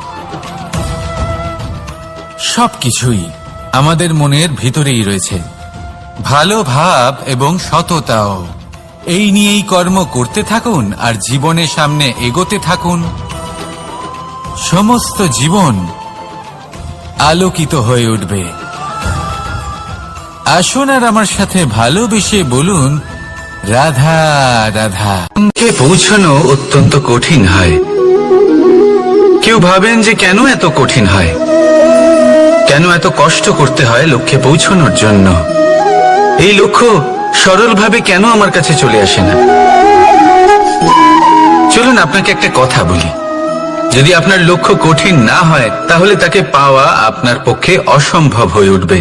সবকিছুই আমাদের মনের ভিতরেই রয়েছে, ভালো ভাব এবং সততাও। এই নিয়েই কর্ম করতে থাকুন আর জীবনের সামনে এগোতে থাকুন। সমস্ত জীবন আলোকিত হয়ে উঠবে। আসুন আর আমার সাথে ভালোবেসে বলুন, রাধা রাধা। লক্ষ্যে পৌঁছানো অত্যন্ত কঠিন হয়। কেউ ভাবেন যে কেন এত কঠিন হয়, কেন এত কষ্ট করতে হয় লক্ষ্যে পৌঁছানোর জন্য। এই লক্ষ্য সরলভাবে কেন আমার কাছে চলে আসে না? চলুন আপনাকে একটা কথা বলি, যদি আপনার লক্ষ্য কঠিন না হয় তাহলে তাকে পাওয়া আপনার পক্ষে অসম্ভব হয়ে উঠবে।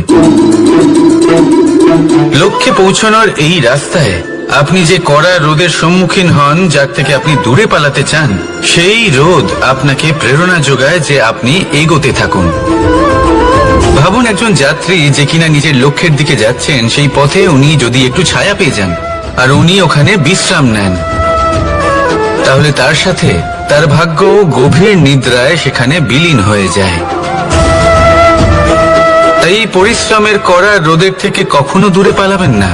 লক্ষ্যে পৌঁছানোর এই রাস্তায় আপনি যে কড়া রোদের সম্মুখীন হন, যার থেকে আপনি দূরে পালাতে চান, সেই রোদ আপনাকে প্রেরণা যোগায় যে আপনি এগোতে থাকুন। ভাবুন একজন যাত্রী যে কিনা নিজের লক্ষ্যের দিকে যাচ্ছেন, সেই পথে উনি যদি একটু ছায়া পেয়ে যান আর উনি ওখানে বিশ্রাম নেন, তাহলে তার সাথে তার ভাগ্য গভীর নিদ্রায় সেখানে বিলীন হয়ে যায়। তাই এই পরিশ্রমের করা রোদের থেকে কখনো দূরে পালাবেন না।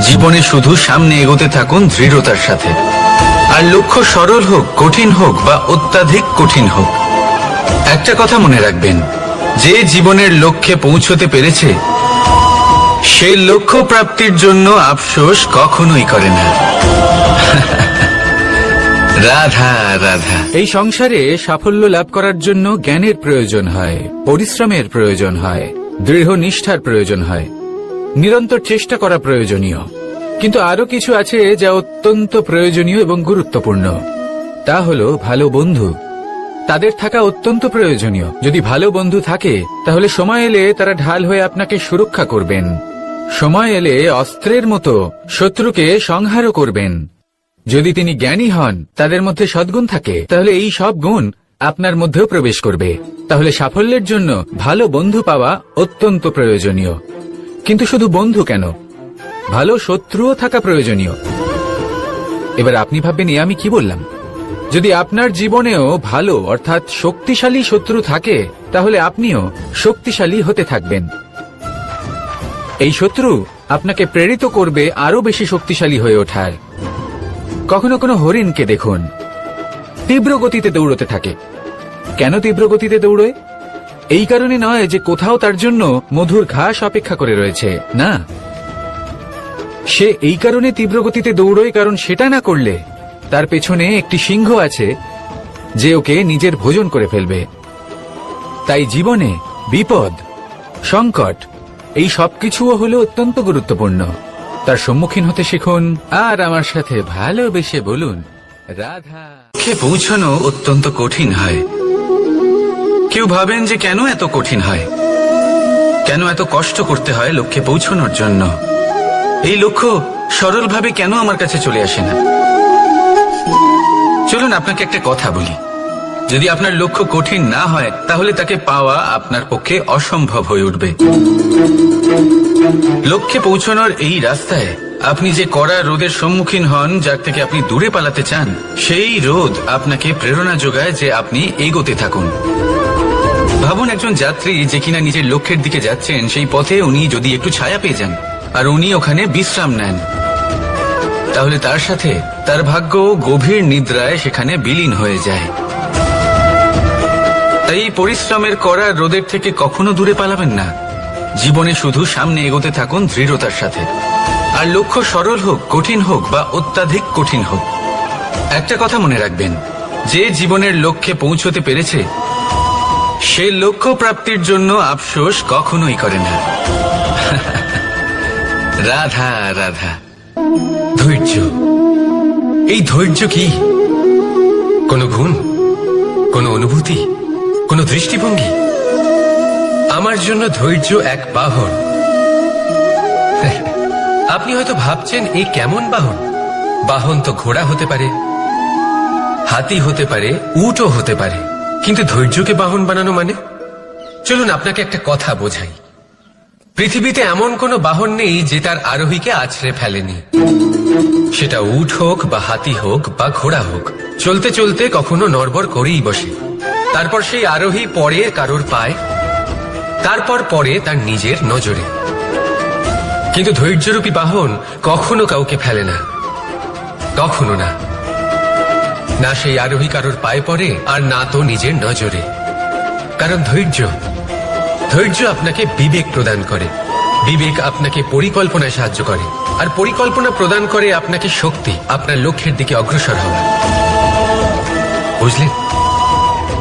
জীবনে শুধু সামনে এগোতে থাকুন দৃঢ়তার সাথে। আর লক্ষ্য সরল হোক, কঠিন হোক বা অত্যাধিক কঠিন হোক, একটা কথা মনে রাখবেন, যে জীবনের লক্ষ্যে পৌঁছতে পেরেছে সে লক্ষ্য প্রাপ্তির জন্য আফসোস কখনোই করে না। রাধা রাধা। এই সংসারে সাফল্য লাভ করার জন্য জ্ঞানের প্রয়োজন হয়, পরিশ্রমের প্রয়োজন হয়, দৃঢ় নিষ্ঠার প্রয়োজন হয়, নিরন্তর চেষ্টা করা প্রয়োজনীয়। কিন্তু আরো কিছু আছে যা অত্যন্ত প্রয়োজনীয় এবং গুরুত্বপূর্ণ। তা হলো ভালো বন্ধু। তাদের থাকা অত্যন্ত প্রয়োজনীয়। যদি ভালো বন্ধু থাকে তাহলে সময় এলে তারা ঢাল হয়ে আপনাকে সুরক্ষা করবেন। সময় এলে অস্ত্রের মতো শত্রুকে সংহারও করবেন। যদি তিনি জ্ঞানী হন, তাদের মধ্যে সদ্গুণ থাকে, তাহলে এই সব গুণ আপনার মধ্যেও প্রবেশ করবে। তাহলে সাফল্যের জন্য ভালো বন্ধু পাওয়া অত্যন্ত প্রয়োজনীয়। কিন্তু শুধু বন্ধু কেন, ভালো শত্রুও থাকা প্রয়োজনীয়। এবার আপনি ভাববেন, আমি কি বললাম? যদি আপনার জীবনেও ভালো অর্থাৎ শক্তিশালী শত্রু থাকে, তাহলে আপনিও শক্তিশালী হতে থাকবেন। এই শত্রু আপনাকে প্রেরিত করবে আরো বেশি শক্তিশালী হয়ে ওঠার। কখনো কোনো হরিণকে দেখুন, তীব্র গতিতে দৌড়তে থাকে। কেন তীব্র গতিতে দৌড়য়? এই কারণে নয় যে কোথাও তার জন্য মধুর ঘাস অপেক্ষা করে রয়েছে, না। সে এই কারণে তীব্র গতিতে দৌড়য় কারণ সেটা না করলে তার পেছনে একটি সিংহ আছে যে ওকে নিজের ভোজন করে ফেলবে। তাই জীবনে বিপদ, সংকট, এই সবকিছুও হলো অত্যন্ত গুরুত্বপূর্ণ। তার সম্মুখীন হতে শিখুন আর আমার সাথে ভালোবেসে বলুন, রাধা। লক্ষ্যে পৌঁছানো অত্যন্ত কঠিন হয়। কেউ ভাবেন যে কেন এত কঠিন হয়, কেন এত কষ্ট করতে হয় লক্ষ্যে পৌঁছানোর জন্য। এই লক্ষ্য সরলভাবে কেন আমার কাছে চলে আসে না? চলুন আপনাকে একটা কথা বলি, যদি আপনার লক্ষ্য কঠিন না হয় তাহলে তাকে পাওয়া আপনার পক্ষে অসম্ভব হয়ে উঠবে। লক্ষ্যে পৌঁছানোর এই রাস্তায় আপনি যে কড়া রোদের সম্মুখীন হন, যার থেকে আপনি দূরে পালাতে চান, সেই রোদ আপনাকে প্রেরণা যোগায় যে আপনি এগোতে থাকুন। ভাবুন একজন যাত্রী যে কিনা নিজের লক্ষ্যের দিকে যাচ্ছেন, সেই পথে উনি যদি একটু ছায়া পেয়ে যান আর উনি ওখানে বিশ্রাম নেন, তাহলে তার সাথে তার ভাগ্য গভীর নিদ্রায় সেখানে বিলীন হয়ে যায়। তাই পরিশ্রমের করা রোদের থেকে কখনো দূরে পালাবেন না। জীবনে শুধু সামনে এগোতে থাকুন দৃঢ়তার সাথে। আর লক্ষ্য সরল হোক, কঠিন হোক বা অত্যাধিক কঠিন হোক, একটা কথা মনে রাখবেন, যে জীবনের লক্ষ্যে পৌঁছতে পেরেছে সে লক্ষ্য প্রাপ্তির জন্য আফসোস কখনোই করে না। রাধা রাধা। ধৈর্য, এই ধৈর্য কি কোনো গুণ? কোনো অনুভূতি, কোনো দৃষ্টিভঙ্গি? আমার জন্য ধৈর্য এক বাহন। আপনি হয়তো ভাবছেন এই কেমন বাহন? বাহন তো ঘোড়া হতে পারে, হাতি হতে পারে, উটও হতে পারে, কিন্তু ধৈর্যকে বাহন বানানো মানে? চলুন আপনাকে একটা কথা বোঝাই। পৃথিবীতে এমন কোনো বাহন নেই যে তার আরোহীকে আছড়ে ফেলেনি। সেটা উট হোক বা হাতি হোক বা ঘোড়া হোক, চলতে চলতে কখনো নড়বড় করেই বসে। তারপর সেই আরোহী পড়ে কারোর পায়, তারপর পড়ে তার নিজের নজরে। কিন্তু ধৈর্যরূপী বাহন কখনো কাউকে ফেলে না, কখনো না। না সেই আরোহী কারোর পায়ে পড়ে, আর না তো নিজের নজরে। কারণ ধৈর্য আপনাকে বিবেক প্রদান করে, বিবেক আপনাকে পরিকল্পনায় সাহায্য করে, আর পরিকল্পনা প্রদান করে আপনাকে শক্তি, আপনার লক্ষ্যের দিকে অগ্রসর হওয়া। বুঝলেন?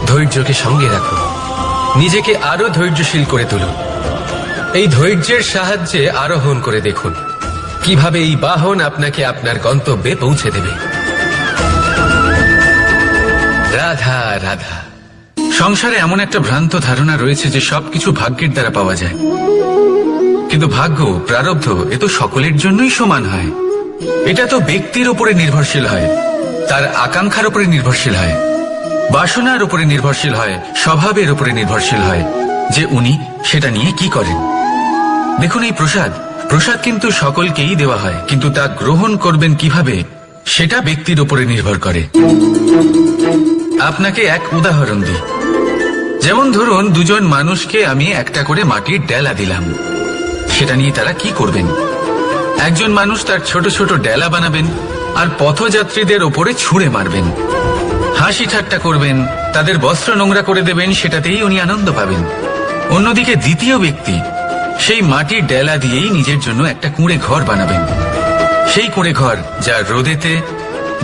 ধৈর্যকে সঙ্গে রাখুন, নিজেকে আরো ধৈর্যশীল করে তুলুন। এই ধৈর্যের সাহায্যে আরোহণ করে দেখুন কিভাবে এই বাহন আপনাকে আপনার গন্তব্যে পৌঁছে দেবে। রাধা রাধা। সংসারে এমন একটা ভ্রান্ত ধারণা রয়েছে যে সবকিছু ভাগ্যের দ্বারা পাওয়া যায়, কিন্তু ভাগ্য, প্রারব্ধ এ তো সকলের জন্যই সমান হয়। এটা তো ব্যক্তির উপরে নির্ভরশীল হয়, তার আকাঙ্ক্ষার উপরে নির্ভরশীল হয়, বাসনার উপরে নির্ভরশীল হয়, স্বভাবের উপরে নির্ভরশীল হয় যে উনি সেটা নিয়ে কি করেন। দেখুন, এই প্রসাদ কিন্তু সকলকেই দেওয়া হয়, কিন্তু তা গ্রহণ করবেন কিভাবে সেটা ব্যক্তির উপরে নির্ভর করে। আপনাকে এক উদাহরণ দিই। যেমন ধরুন, দুজন মানুষকে আমি একটা করে মাটির ডেলা দিলাম, সেটা নিয়ে তারা কি করবেন? একজন মানুষ তার ছোট ছোট ডেলা বানাবেন আর পথযাত্রীদের ওপরে ছুঁড়ে মারবেন, হাসি ঠাট্টা করবেন, তাদের বস্ত্র নোংরা করে দেবেন, সেটাতেই উনি আনন্দ পাবেন। অন্যদিকে দ্বিতীয় ব্যক্তি সেই মাটির ডেলা দিয়েই নিজের জন্য একটা কুঁড়ে ঘর বানাবেন। সেই কুঁড়ে ঘর যা রোদেতে,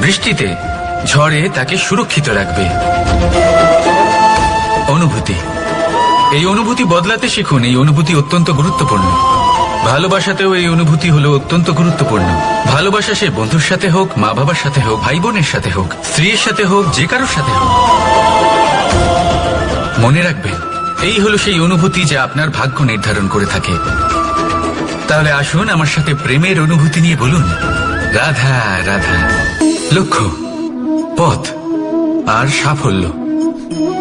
বৃষ্টিতে, ঝড়ে তাকে সুরক্ষিত রাখবে। অনুভূতি, এই অনুভূতি বদলাতে শিখুন। এই অনুভূতি অত্যন্ত গুরুত্বপূর্ণ। ভালোবাসাতেও এই অনুভূতি হলো অত্যন্ত গুরুত্বপূর্ণ। ভালোবাসা সে বন্ধুর সাথে হোক, মা বাবার সাথে হোক, ভাই বোনের সাথে হোক, স্ত্রীর সাথে হোক, যে কারোর সাথে হোক। মনে রাখবেন, এই হলো সেই অনুভূতি যা আপনার ভাগ্য নির্ধারণ করে থাকে। তাহলে আসুন আমার সাথে প্রেমের অনুভূতি নিয়ে বলুন, রাধা রাধা। লক্ষ্য, পথ আর সাফল্য,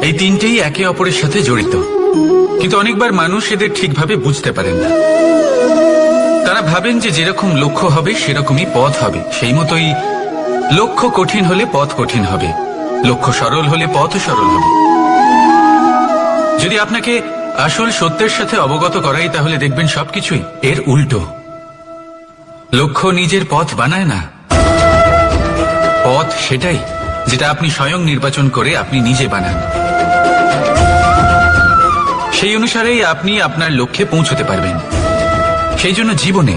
এই তিনটেই একে অপরের সাথে জড়িত, কিন্তু অনেকবার মানুষ এদের ঠিকভাবে বুঝতে পারেন না। তারা ভাবেন যে যেরকম লক্ষ্য হবে সেরকমই পথ হবে, সেই মতোই লক্ষ্য কঠিন হলে পথ কঠিন হবে, লক্ষ্য সরল হলে পথও সরল হবে। যদি আপনাকে আসল সত্যের সাথে অবগত করাই, তাহলে দেখবেন সবকিছুই এর উল্টো। লক্ষ্য নিজের পথ বানায় না, পথ সেটাই যেটা আপনি স্বয়ং নির্বাচন করে আপনি নিজে বানান। সেই অনুসারেই আপনি আপনার লক্ষ্যে পৌঁছতে পারবেন। সেই জন্য জীবনে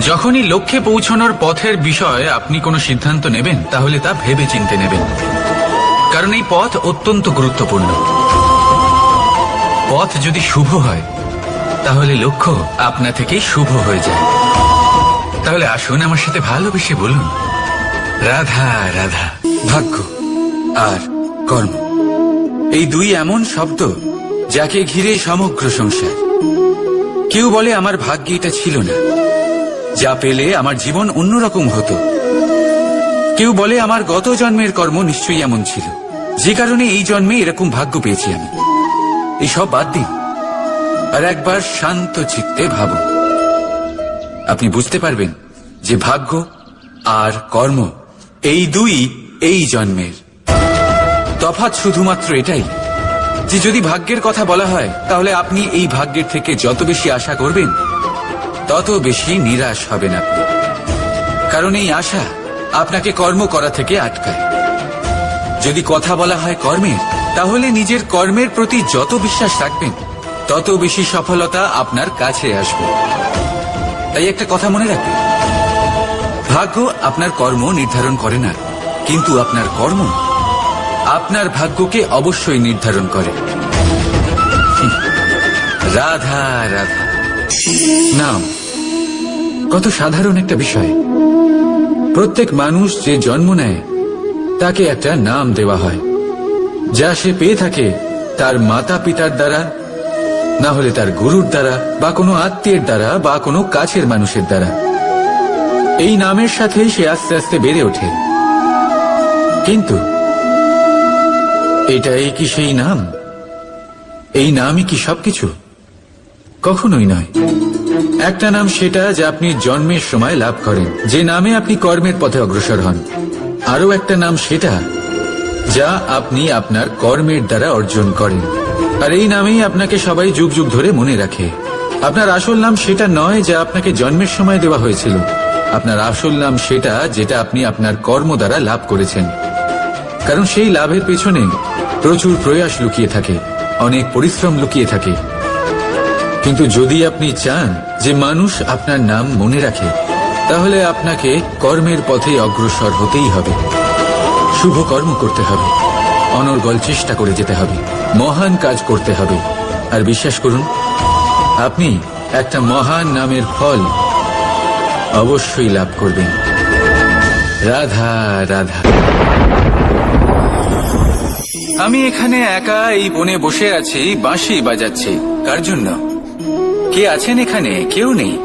যখনই লক্ষ্যে পৌঁছানোর পথের বিষয়ে আপনি কোনো সিদ্ধান্ত নেবেন, তাহলে তা ভেবে চিন্তে নেবেন, কারণ এই পথ অত্যন্ত গুরুত্বপূর্ণ। পথ যদি শুভ হয়, তাহলে লক্ষ্য আপনা থেকেই শুভ হয়ে যায়। তাহলে আসুন আমার সাথে ভালোবেসে বলুন, রাধা রাধা। ভাগ্য আর কর্ম, এই দুই এমন শব্দ যাকে ঘিরে সমগ্র সংসার। কেউ বলে আমার ভাগ্যে এটা ছিল না, যা পেলে আমার জীবন অন্যরকম হতো। কেউ বলে আমার গত জন্মের কর্ম নিশ্চয়ই এমন ছিল, যে কারণে এই জন্মে এরকম ভাগ্য পেয়েছি আমি। এসব বাদ দিন আর একবার শান্ত চিত্তে ভাবুন। আপনি বুঝতে পারবেন যে ভাগ্য আর কর্ম এই দুই এই জন্মের। তফাৎ শুধুমাত্র এটাই যে যদি ভাগ্যের কথা বলা হয়, তাহলে আপনি এই ভাগ্যের থেকে যত বেশি আশা করবেন, তত বেশি নিরাশ হবেন আপনি। কারণ এই আশা আপনাকে কর্ম করা থেকে আটকায়। যদি কথা বলা হয় কর্মের, তাহলে নিজের কর্মের প্রতি যত বিশ্বাস রাখবেন, তত বেশি সফলতা আপনার কাছে আসবে। তাই একটা কথা মনে রাখবেন, ভাগ্য আপনার কর্ম নির্ধারণ করে না, কিন্তু আপনার কর্ম আপনার ভাগ্যকে অবশ্যই নির্ধারণ করে। রাধা রাধা। নাম কত সাধারণ একটা বিষয়। প্রত্যেক মানুষ যে জন্ম নেয় তাকে একটা নাম দেওয়া হয়। যা সে পেয়ে থাকে তার মাতা পিতার দ্বারা, না হলে তার গুরুর দ্বারা, বা কোনো আত্মীয়ের দ্বারা, বা কোনো কাছের মানুষের দ্বারা। এই নামের সাথেই সে আস্তে আস্তে বেড়ে ওঠে। কিন্তু এটাই কি সেই নাম? এই নামই কি সবকিছু? কখনোই নয়। একটা নাম সেটা যা আপনি জন্মের সময় লাভ করেন, যে নামে আপনি কর্মের পথে অগ্রসর হন। আরও একটা নাম সেটা যা আপনি আপনার কর্মের দ্বারা অর্জন করেন, আর এই নামেই আপনাকে সবাই যুগ যুগ ধরে মনে রাখে। আপনার আসল নাম সেটা নয় যা আপনাকে জন্মের সময় দেওয়া হয়েছিল। আপনার আসল নাম সেটা যেটা আপনি আপনার কর্ম দ্বারা লাভ করেছেন। কারণ সেই লাভের পেছনে প্রচুর প্রয়াস লুকিয়ে থাকে, অনেক পরিশ্রম লুকিয়ে থাকে। কিন্তু যদি আপনি চান যে মানুষ আপনার নাম মনে রাখে, তাহলে আপনাকে কর্মের পথে অগ্রসর হতেই হবে, শুভ কর্ম করতে হবে, অনর্গল চেষ্টা করে যেতে হবে, মহান কাজ করতে হবে। আর বিশ্বাস করুন, আপনি একটা মহান নামের ফল অবশ্যই লাভ করবেন। রাধা রাধা। আমি এখানে একা এই বনে বসে আছি, বাঁশি বাজাচ্ছি। কার জন্য? কে আছেন এখানে? কেউ নেই।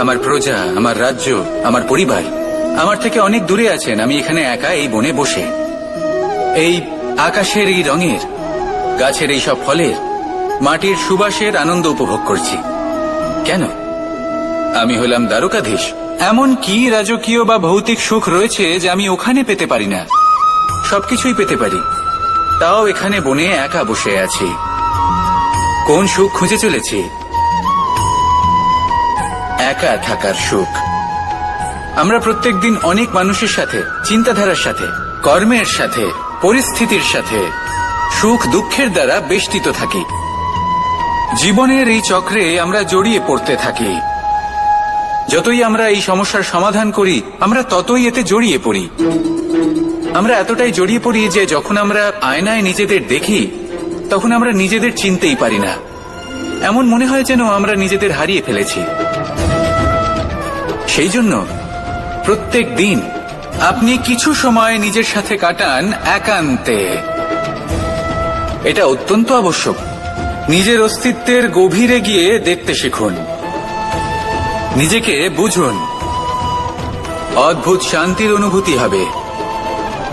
আমার প্রজা, আমার রাজ্য, আমার পরিবার আমার থেকে অনেক দূরে আছেন। আমি এখানে একা এই বনে বসে এই আকাশের এই রঙের, গাছের এই সব ফলের, মাটির সুবাসের আনন্দ উপভোগ করছি। কেন? আমি হলাম দ্বারকাধীশ। এমন কি রাজকীয় বা ভৌতিক সুখ রয়েছে যে আমি ওখানে পেতে পারি না? সবকিছুই পেতে পারি, তাও এখানে বনে একা বসে আছি। কোন সুখ খুঁজে চলেছি? একা থাকার সুখ। আমরা প্রত্যেকদিন অনেক মানুষের সাথে, চিন্তাধারার সাথে, কর্মের সাথে, পরিস্থিতির সাথে, সুখ দুঃখের দ্বারা বেষ্টিত থাকি। জীবনের এই চক্রে আমরা জড়িয়ে পড়তে থাকি। যতই আমরা এই সমস্যার সমাধান করি, আমরা ততই এতে জড়িয়ে পড়ি। আমরা এতটাই জড়িয়ে পড়ি যে যখন আমরা আয়নায় নিজেদের দেখি, তখন আমরা নিজেদের চিনতেই পারি না। এমন মনে হয় যেন আমরা নিজেদের হারিয়ে ফেলেছি। সেই জন্য প্রত্যেক দিন আপনি কিছু সময় নিজের সাথে কাটান একান্তে। এটা অত্যন্ত আবশ্যক। নিজের অস্তিত্বের গভীরে গিয়ে দেখতে শিখুন, নিজেকে বুঝুন। অদ্ভুত শান্তির অনুভূতি হবে।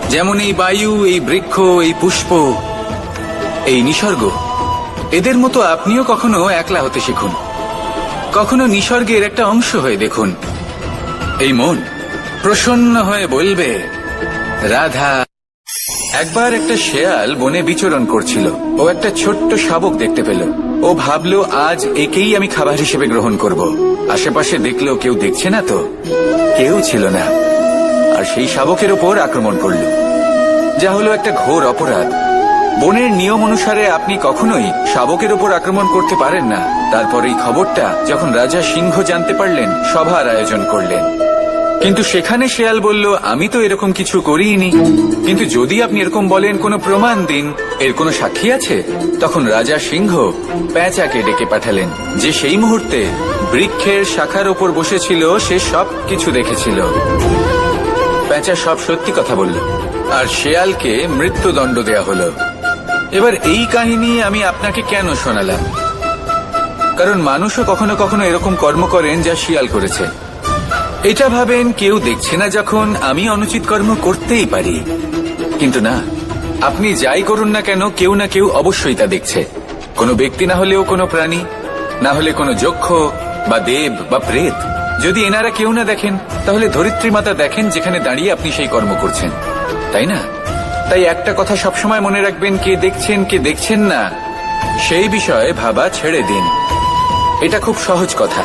যেমন এই বায়ু, এই বৃক্ষ, এই পুষ্প, এই নিসর্গ, এদের মতো আপনিও কখনো একলা হতে শিখুন। কখনো নিসর্গের একটা অংশ হয়ে দেখুন। এই মন প্রসন্ন হয়ে বলবে রাধা। একবার একটা শেয়াল বনে বিচরণ করছিল। ও একটা ছোট্ট শাবক দেখতে পেল। ও ভাবলো, আজ একেই আমি খাবার হিসেবে গ্রহণ করব। আশেপাশে দেখলো কেউ দেখছে না, তো কেউ ছিল না। আর সেই শাবকের ওপর আক্রমণ করল, যা হলো একটা ঘোর অপরাধ। বনের নিয়ম অনুসারে আপনি কখনোই শাবকের ওপর আক্রমণ করতে পারেন না। তারপর এই খবরটা যখন রাজা সিংহ জানতে পারলেন, সভার আয়োজন করলেন। কিন্তু সেখানে শেয়াল বলল, আমি তো এরকম কিছু করিনি। কিন্তু যদি আপনি এরকম বলেন, কোনো প্রমাণ দিন, এর কোনো সাক্ষী আছে? তখন রাজা সিংহ পেঁচাকে ডেকে পাঠালেন, যে সেই মুহূর্তে বৃক্ষের শাখার ওপর বসেছিল। সে সব কিছু দেখেছিল। পেঁচা সব সত্যি কথা বলল, আর শেয়ালকে মৃত্যুদণ্ড দেয়া হলো। এবার এই কাহিনী আমি আপনাকে কেন শোনালাম? কারণ মানুষও কখনো কখনো এরকম কর্ম করেন যা শিয়াল করেছে। এটা ভাবেন কেউ দেখছে না, যখন আমি অনুচিত কর্ম করতেই পারি। কিন্তু না, আপনি যাই করুন না কেন, কেউ না কেউ অবশ্যই তা দেখছে। কোনো ব্যক্তি না হলেও কোনো প্রাণী, না হলে কোনো যক্ষ বা দেব বা প্রেত। যদি এনারা কেউ না দেখেন, তাহলে ধরিত্রী মাতা দেখেন, যেখানে দাঁড়িয়ে আপনি সেই কর্ম করছেন, তাই না? তাই একটা কথা সবসময় মনে রাখবেন, কে দেখছেন কে দেখছেন না সেই বিষয়ে ভাবা ছেড়ে দিন। এটা খুব সহজ কথা।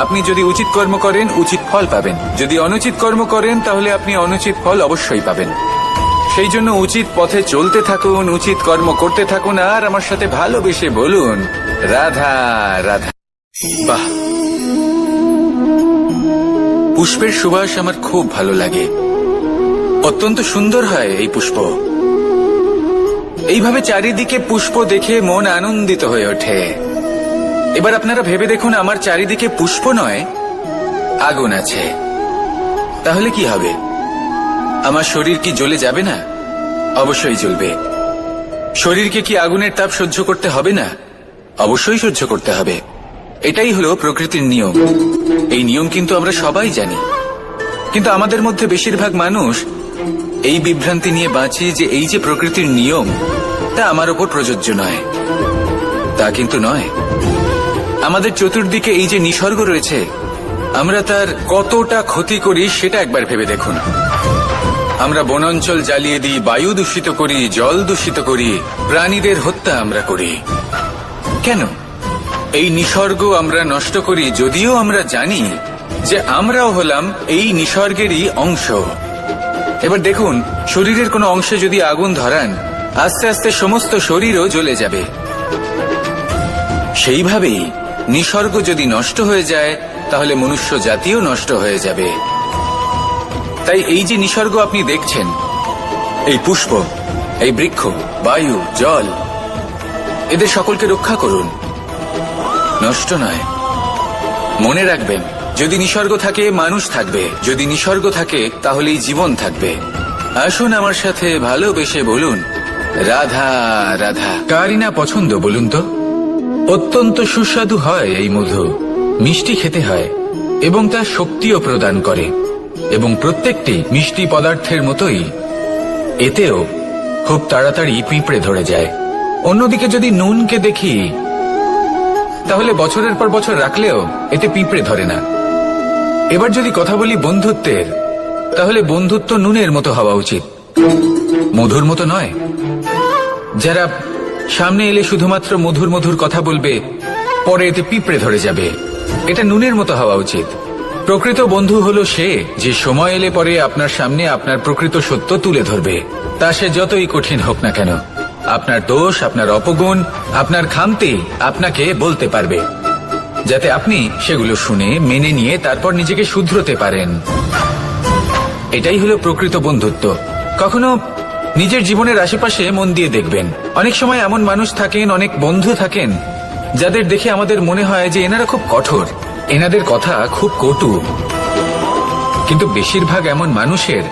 আপনি যদি উচিত কর্ম করেন, উচিত ফল পাবেন। যদি অনুচিত কর্ম করেন, তাহলে আপনি অনুচিত ফল অবশ্যই পাবেন। সেই জন্য উচিত পথে চলতে থাকুন, উচিত কর্ম করতে থাকুন, আর আমার সাথে ভালোবেসে বলুন রাধা রাধা। বাহ, পুষ্পের সুবাস আমার খুব ভালো লাগে। অত্যন্ত সুন্দর হয় এই পুষ্প। এইভাবে চারিদিকে পুষ্প দেখে মন আনন্দিত হয়ে ওঠে। এবার আপনারা ভেবে দেখুন, আমার চারিদিকে পুষ্প নয়, আগুন আছে। তাহলে কি হবে? আমার শরীর কি জ্বলে যাবে না? অবশ্যই জ্বলবে। শরীরকে কি আগুনের তাপ সহ্য করতে হবে না? অবশ্যই সহ্য করতে হবে। এটাই হলো প্রকৃতির নিয়ম। এই নিয়ম কিন্তু আমরা সবাই জানি, কিন্তু আমাদের মধ্যে বেশিরভাগ মানুষ এই বিভ্রান্তি নিয়ে বাঁচে যে এই যে প্রকৃতির নিয়ম তা আমার ওপর প্রযোজ্য নয়। তা কিন্তু নয়। আমাদের চতুর্দিকে এই যে নিসর্গ রয়েছে, আমরা তার কতটা ক্ষতি করি সেটা একবার ভেবে দেখুন। আমরা বনাঞ্চল জ্বালিয়ে দিই, বায়ু দূষিত করি, জল দূষিত করি, প্রাণীদের হত্যা আমরা করি। কেন? এই নিসর্গ আমরা নষ্ট করি, যদিও আমরা জানি যে আমরাও হলাম এই নিসর্গেরই অংশ। এবার দেখুন, শরীরের কোনো অংশে যদি আগুন ধরান, আস্তে আস্তে সমস্ত শরীরও জ্বলে যাবে। সেইভাবেই নিসর্গ যদি নষ্ট হয়ে যায়, তাহলে মনুষ্য জাতিও নষ্ট হয়ে যাবে। তাই এই যে নিসর্গ আপনি দেখছেন, এই পুষ্প, এই বৃক্ষ, বায়ু, জল, এদের সকলকে রক্ষা করুন, নষ্ট নয়। মনে রাখবেন, যদি নিসর্গ থাকে মানুষ থাকবে, যদি নিসর্গ থাকে তাহলেই জীবন থাকবে। আসুন আমার সাথে ভালোবেসে বলুন, রাধা রাধা। কারই না পছন্দ বলুন তো? অত্যন্ত সুস্বাদু হয় এই মধু, মিষ্টি খেতে হয় এবং তা শক্তিও প্রদান করে। এবং প্রত্যেকটি মিষ্টি পদার্থের মতোই এতেও খুব তাড়াতাড়ি পিঁপড়ে ধরে যায়। অন্যদিকে যদি নুনকে দেখি, তাহলে বছরের পর বছর রাখলেও এতে পিঁপড়ে ধরে না। এবার যদি কথা বলি বন্ধুত্বের, তাহলে বন্ধুত্ব নুনের মতো হওয়া উচিত, মধুর মতো নয়। যারা সামনে এলে শুধুমাত্র মধুর মধুর কথা বলবে, পরে এতে পিঁপড়ে ধরে যাবে, এটা নুনের মতো হওয়া উচিত। প্রকৃত বন্ধু হলো সে যে সময় এলে পরে আপনার সামনে আপনার প্রকৃত সত্য তুলে ধরবে, তা সে যতই কঠিন হোক না কেন। আপনার দোষ, আপনার অপগুণ, আপনার খামতি আপনাকে বলতে পারবে, যাতে আপনি সেগুলো শুনে মেনে নিয়ে তারপর নিজেকে শুধরোতে পারেন। এটাই হলো প্রকৃত বন্ধুত্ব। কখনো নিজের জীবনের আশেপাশে মন দিয়ে দেখবেন, অনেক সময় এমন মানুষ থাকেন, অনেক বন্ধু থাকেন, যাদের দেখে আমাদের মনে হয় যে এনারা খুব কঠোর, এনাদের কথা খুব কটু। কিন্তু বেশিরভাগ এমন মানুষের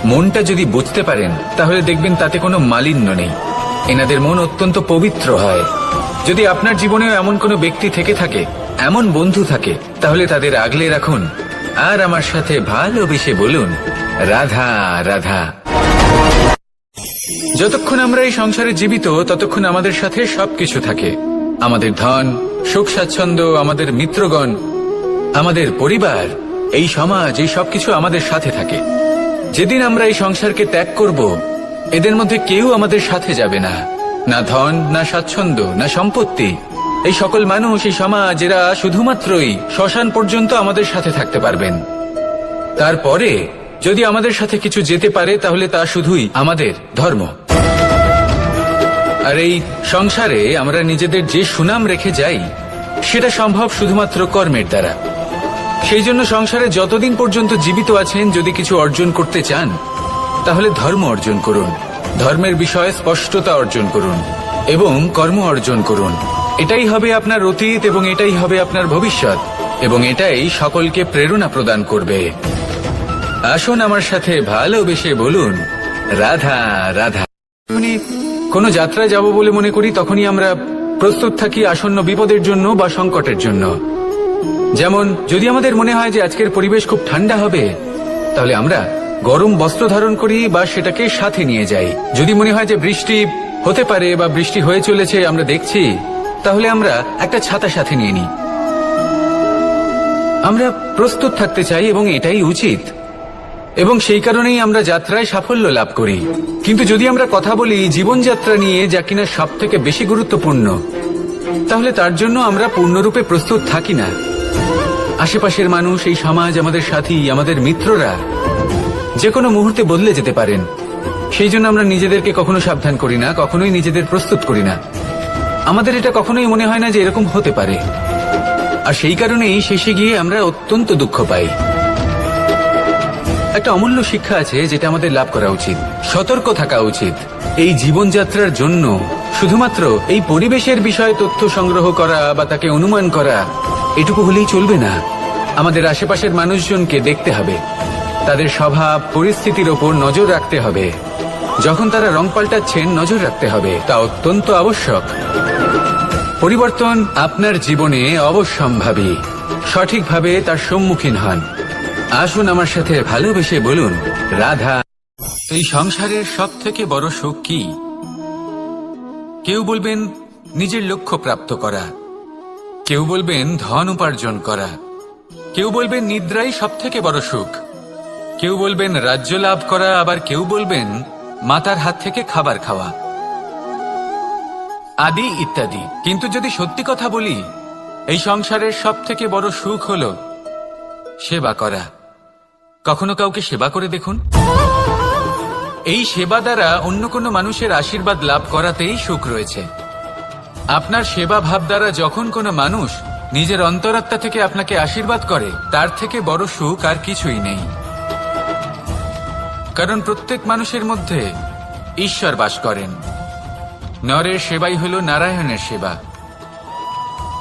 মনটা যদি বুঝতে পারেন, তাহলে দেখবেন তাতে কোনো মালিন্য নেই। এনাদের মন অত্যন্ত পবিত্র হয়। যদি আপনার জীবনেও এমন কোনো ব্যক্তি থেকে থাকে, এমন বন্ধু থাকে, তাহলে তাদের আগলে রাখুন আর আমার সাথে ভালোবেসে বলুন, রাধা রাধা। যতক্ষণ আমরা এই সংসারে জীবিত, ততক্ষণ আমাদের সাথে সবকিছু থাকে। আমাদের ধন, সুখ স্বাচ্ছন্দ্য, আমাদের মিত্রগণ, আমাদের পরিবার, এই সমাজ, এই সবকিছু আমাদের সাথে থাকে। যেদিন আমরা এই সংসারকে ত্যাগ করব, এদের মধ্যে কেউ আমাদের সাথে যাবে না, না ধন, না স্বাচ্ছন্দ্য, না সম্পত্তি। এই সকল মানুষ, এই সমাজ, এরা শুধুমাত্রই শ্মশান পর্যন্ত আমাদের সাথে থাকতে পারবেন। তারপরে যদি আমাদের সাথে কিছু যেতে পারে, তাহলে তা শুধুই আমাদের ধর্ম। আর এই সংসারে আমরা নিজেদের যে সুনাম রেখে যাই, সেটা সম্ভব শুধুমাত্র কর্মের দ্বারা। সেই জন্য সংসারে যতদিন পর্যন্ত জীবিত আছেন, যদি কিছু অর্জন করতে চান, তাহলে ধর্ম অর্জন করুন, ধর্মের বিষয়ে স্পষ্টতা অর্জন করুন এবং কর্ম অর্জন করুন। এটাই হবে আপনার অতীত এবং এটাই হবে আপনার ভবিষ্যৎ, এবং এটাই সকলকে প্রেরণা প্রদান করবে। আসুন আমার সাথে ভালোবেসে বলুন, রাধা রাধা। কোনো যাত্রায় যাব বলে মনে করি, তখনই আমরা প্রস্তুত থাকি আসন্ন বিপদের জন্য বা সংকটের জন্য। যেমন যদি আমাদের মনে হয় যে আজকের পরিবেশ খুব ঠান্ডা হবে, তাহলে আমরা গরম বস্ত্র ধারণ করি বা সেটাকে সাথে নিয়ে যাই। যদি মনে হয় যে বৃষ্টি হতে পারে বা বৃষ্টি হয়ে চলেছে, আমরা দেখছি, তাহলে আমরা একটা ছাতা সাথে নিয়ে নিই। আমরা প্রস্তুত থাকতে চাই এবং এটাই উচিত, এবং সেই কারণেই আমরা যাত্রায় সাফল্য লাভ করি। কিন্তু যদি আমরা কথা বলি জীবনযাত্রা নিয়ে, যা কিনা সব থেকে বেশি গুরুত্বপূর্ণ, তাহলে তার জন্য আমরা পূর্ণরূপে প্রস্তুত থাকি না। আশেপাশের মানুষ, এই সমাজ, আমাদের সাথী, আমাদের মিত্ররা যে কোনো মুহূর্তে বদলে যেতে পারেন। সেই জন্য আমরা নিজেদেরকে কখনো সাবধান করি না, কখনোই নিজেদের প্রস্তুত করি না। আমাদের এটা কখনোই মনে হয় না যে এরকম হতে পারে, আর সেই কারণেই শেষে গিয়ে আমরা অত্যন্ত দুঃখ পাই। একটা অমূল্য শিক্ষা আছে যেটা আমাদের লাভ করা উচিত, সতর্ক থাকা উচিত। এই জীবনযাত্রার জন্য শুধুমাত্র এই পরিবেশের বিষয়ে তথ্য সংগ্রহ করা বা তাকে অনুমান করা, এটুকু হলেই চলবে না। আমাদের আশেপাশের মানুষজনকে দেখতে হবে, তাদের স্বভাব, পরিস্থিতির ওপর নজর রাখতে হবে। যখন তারা রং পাল্টাচ্ছেন নজর রাখতে হবে, তা অত্যন্ত আবশ্যক। পরিবর্তন আপনার জীবনে অবশ্যম্ভাবী, সঠিকভাবে তার সম্মুখীন হন। আসুন আমার সাথে ভালোবেসে বলুন, রাধা। এই সংসারের সব থেকে বড় সুখ কি? কেউ বলবেন নিজের লক্ষ্য প্রাপ্ত করা, কেউ বলবেন ধন উপার্জন করা, কেউ বলবেন নিদ্রাই সব থেকে বড় সুখ, কেউ বলবেন রাজ্য লাভ করা, আবার কেউ বলবেন মাতার হাত থেকে খাবার খাওয়া, আদি ইত্যাদি। কিন্তু যদি সত্যি কথা বলি, এই সংসারের সব থেকে বড় সুখ হল সেবা করা। কখনো কাউকে সেবা করে দেখুন। এই সেবা দ্বারা অন্য কোনো মানুষের আশীর্বাদ লাভ করাতেই সুখ রয়েছে। আপনার সেবা ভাব দ্বারা যখন কোনো মানুষ নিজের অন্তরাত্মা থেকে আপনাকে আশীর্বাদ করে, তার থেকে বড় সুখ আর কিছুই নেই। কারণ প্রত্যেক মানুষের মধ্যে ঈশ্বর বাস করেন। নরের সেবাই হল নারায়ণের সেবা।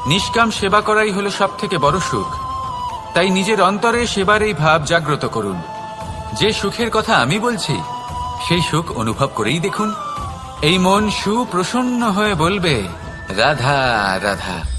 নিষ্কাম সেবা করাই হল সব থেকে বড় সুখ। তাই নিজের অন্তরে সেবার এই ভাব জাগ্রত করুন। যে সুখের কথা আমি বলছি, সেই সুখ অনুভব করেই দেখুন। এই মন সুপ্রসন্ন হয়ে বলবে, রাধা রাধা।